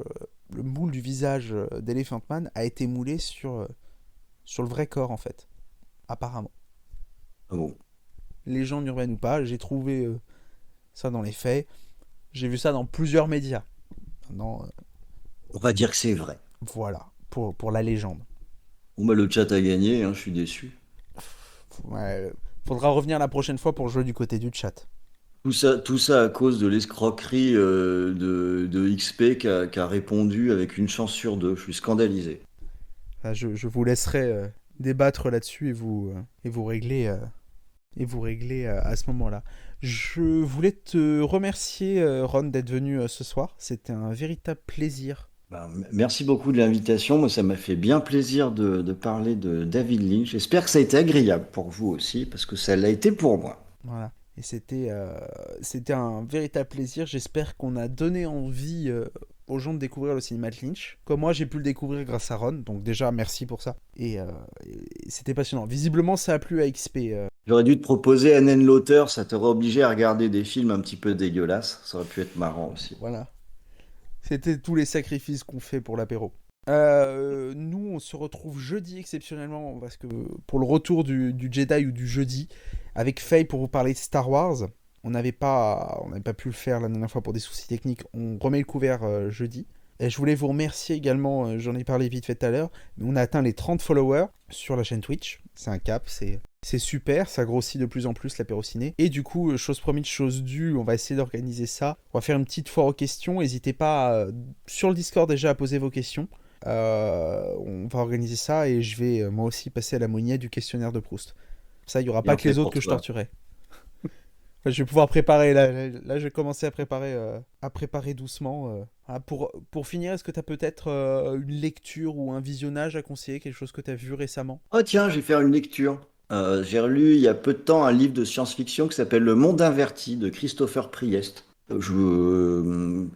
le moule du visage d'Elephant Man a été moulé sur le vrai corps en fait. Apparemment. Ah bon. Légende urbaine ou pas, j'ai trouvé ça dans les faits. J'ai vu ça dans plusieurs médias. Maintenant, On va dire que c'est vrai. voilà, pour la légende. Bon, bah, le chat a gagné, hein, je suis déçu. Ouais, faudra revenir la prochaine fois pour jouer du côté du chat. Tout ça à cause de l'escroquerie de XP qui a répondu avec une chance sur deux. Je suis scandalisé. Là, je vous laisserai débattre là-dessus et vous régler à ce moment-là. Je voulais te remercier, Ron, d'être venu ce soir. C'était un véritable plaisir. Bah, merci beaucoup de l'invitation. Moi, ça m'a fait bien plaisir de parler de David Lynch. J'espère que ça a été agréable pour vous aussi, parce que ça l'a été pour moi. Voilà. Et c'était un véritable plaisir. J'espère qu'on a donné envie aux gens de découvrir le cinéma de Lynch. Comme moi, j'ai pu le découvrir grâce à Ron. Donc déjà, merci pour ça. Et c'était passionnant. Visiblement, ça a plu à XP. J'aurais dû te proposer Anne Lauter, ça t'aurait obligé à regarder des films un petit peu dégueulasses. Ça aurait pu être marrant aussi. Voilà. C'était tous les sacrifices qu'on fait pour l'apéro. Nous, on se retrouve jeudi exceptionnellement parce que pour le retour du Jedi ou du jeudi avec Faye pour vous parler de Star Wars. On n'avait pas pu le faire la dernière fois pour des soucis techniques. On remet le couvert jeudi. Et je voulais vous remercier également, j'en ai parlé vite fait tout à l'heure, mais on a atteint les 30 followers sur la chaîne Twitch. C'est un cap, c'est super, ça grossit de plus en plus l'apéro ciné. Et du coup, chose promise, chose due, on va essayer d'organiser ça. On va faire une petite foire aux questions. N'hésitez pas sur le Discord déjà à poser vos questions. On va organiser ça et je vais moi aussi passer à la monnaie du questionnaire de Proust. Ça, il n'y aura pas que les autres que je torturerai. Enfin, je vais pouvoir préparer, là, je vais commencer à préparer doucement. Pour finir, est-ce que tu as peut-être une lecture ou un visionnage à conseiller, quelque chose que tu as vu récemment? Oh tiens, je vais faire une lecture. J'ai relu il y a peu de temps un livre de science-fiction qui s'appelle Le Monde Inverti de Christopher Priest. Un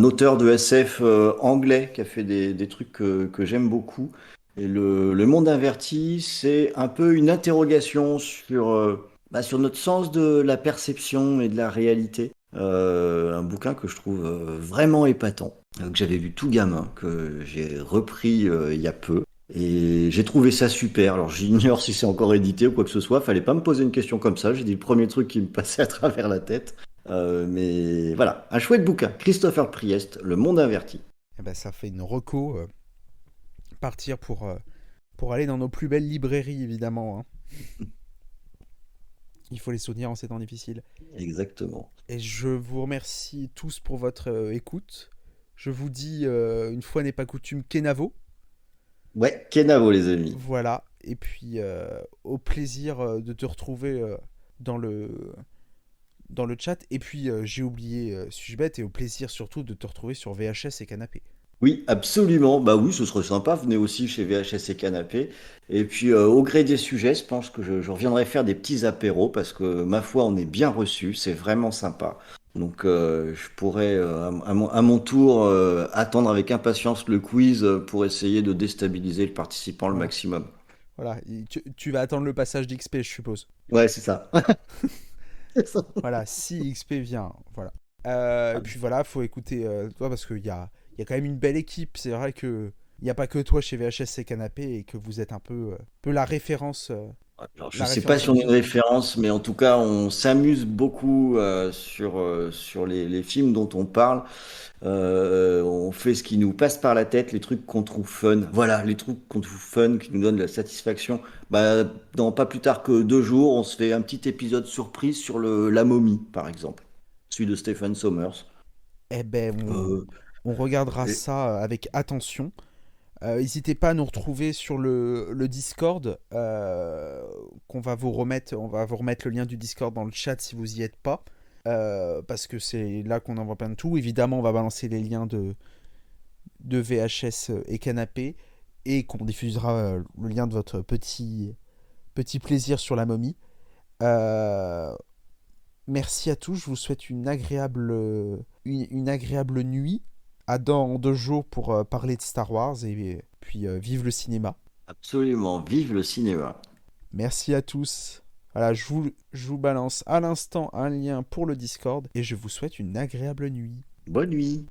auteur de SF anglais qui a fait des trucs que j'aime beaucoup. Et le Monde Inverti, c'est un peu une interrogation sur notre sens de la perception et de la réalité. Un bouquin que je trouve vraiment épatant, que j'avais vu tout gamin, que j'ai repris il y a peu. Et j'ai trouvé ça super. Alors j'ignore si c'est encore édité ou quoi que ce soit. Fallait pas me poser une question comme ça. J'ai dit le premier truc qui me passait à travers la tête. Mais voilà, un chouette bouquin. Christopher Priest, Le Monde Inverti. Eh ben, ça fait une reco. Partir pour aller dans nos plus belles librairies, évidemment, hein. Il faut les soutenir en ces temps difficiles. Exactement. Et je vous remercie tous pour votre écoute. Je vous dis, une fois n'est pas coutume, Kenavo. Ouais, Kenavo les amis. Voilà. Et puis, au plaisir de te retrouver dans dans le chat. Et puis, j'ai oublié, suis-je bête, et au plaisir surtout de te retrouver sur VHS et Canapé. Oui, absolument. Bah oui, ce serait sympa. Venez aussi chez VHS et Canapé. Et puis, au gré des sujets, je pense que je reviendrai faire des petits apéros parce que, ma foi, on est bien reçus. C'est vraiment sympa. Donc, je pourrais, à mon tour, attendre avec impatience le quiz pour essayer de déstabiliser le participant le Voilà. maximum. Voilà. Et tu vas attendre le passage d'XP, je suppose. Ouais, c'est ça. C'est ça. Voilà, si XP vient, voilà. Et puis voilà, faut écouter toi parce qu'il y a quand même une belle équipe. C'est vrai que il n'y a pas que toi chez VHS et Canapé et que vous êtes un peu la référence. Alors, je La sais pas référence si on est une absolue. référence, mais en tout cas, on s'amuse beaucoup sur les films dont on parle. On fait ce qui nous passe par la tête, les trucs qu'on trouve fun. Voilà, les trucs qu'on trouve fun, qui nous donnent de la satisfaction. Bah, dans pas plus tard que 2 jours, on se fait un petit épisode surprise sur La Momie, par exemple. Celui de Stephen Sommers. Eh ben, Euh, on regardera et- ça avec attention. N'hésitez pas à nous retrouver sur le Discord, qu'on va vous remettre. On va vous remettre le lien du Discord dans le chat si vous y êtes pas. Parce que c'est là qu'on envoie plein de tout. Évidemment, on va balancer les liens de VHS et Canapé et qu'on diffusera le lien de votre petit plaisir sur la momie. Euh, Merci à tous. Je vous souhaite une agréable nuit. À dans 2 jours pour parler de Star Wars et puis vive le cinéma. Absolument, vive le cinéma. Merci à tous. Voilà, je vous balance à l'instant un lien pour le Discord et je vous souhaite une agréable nuit. Bonne nuit.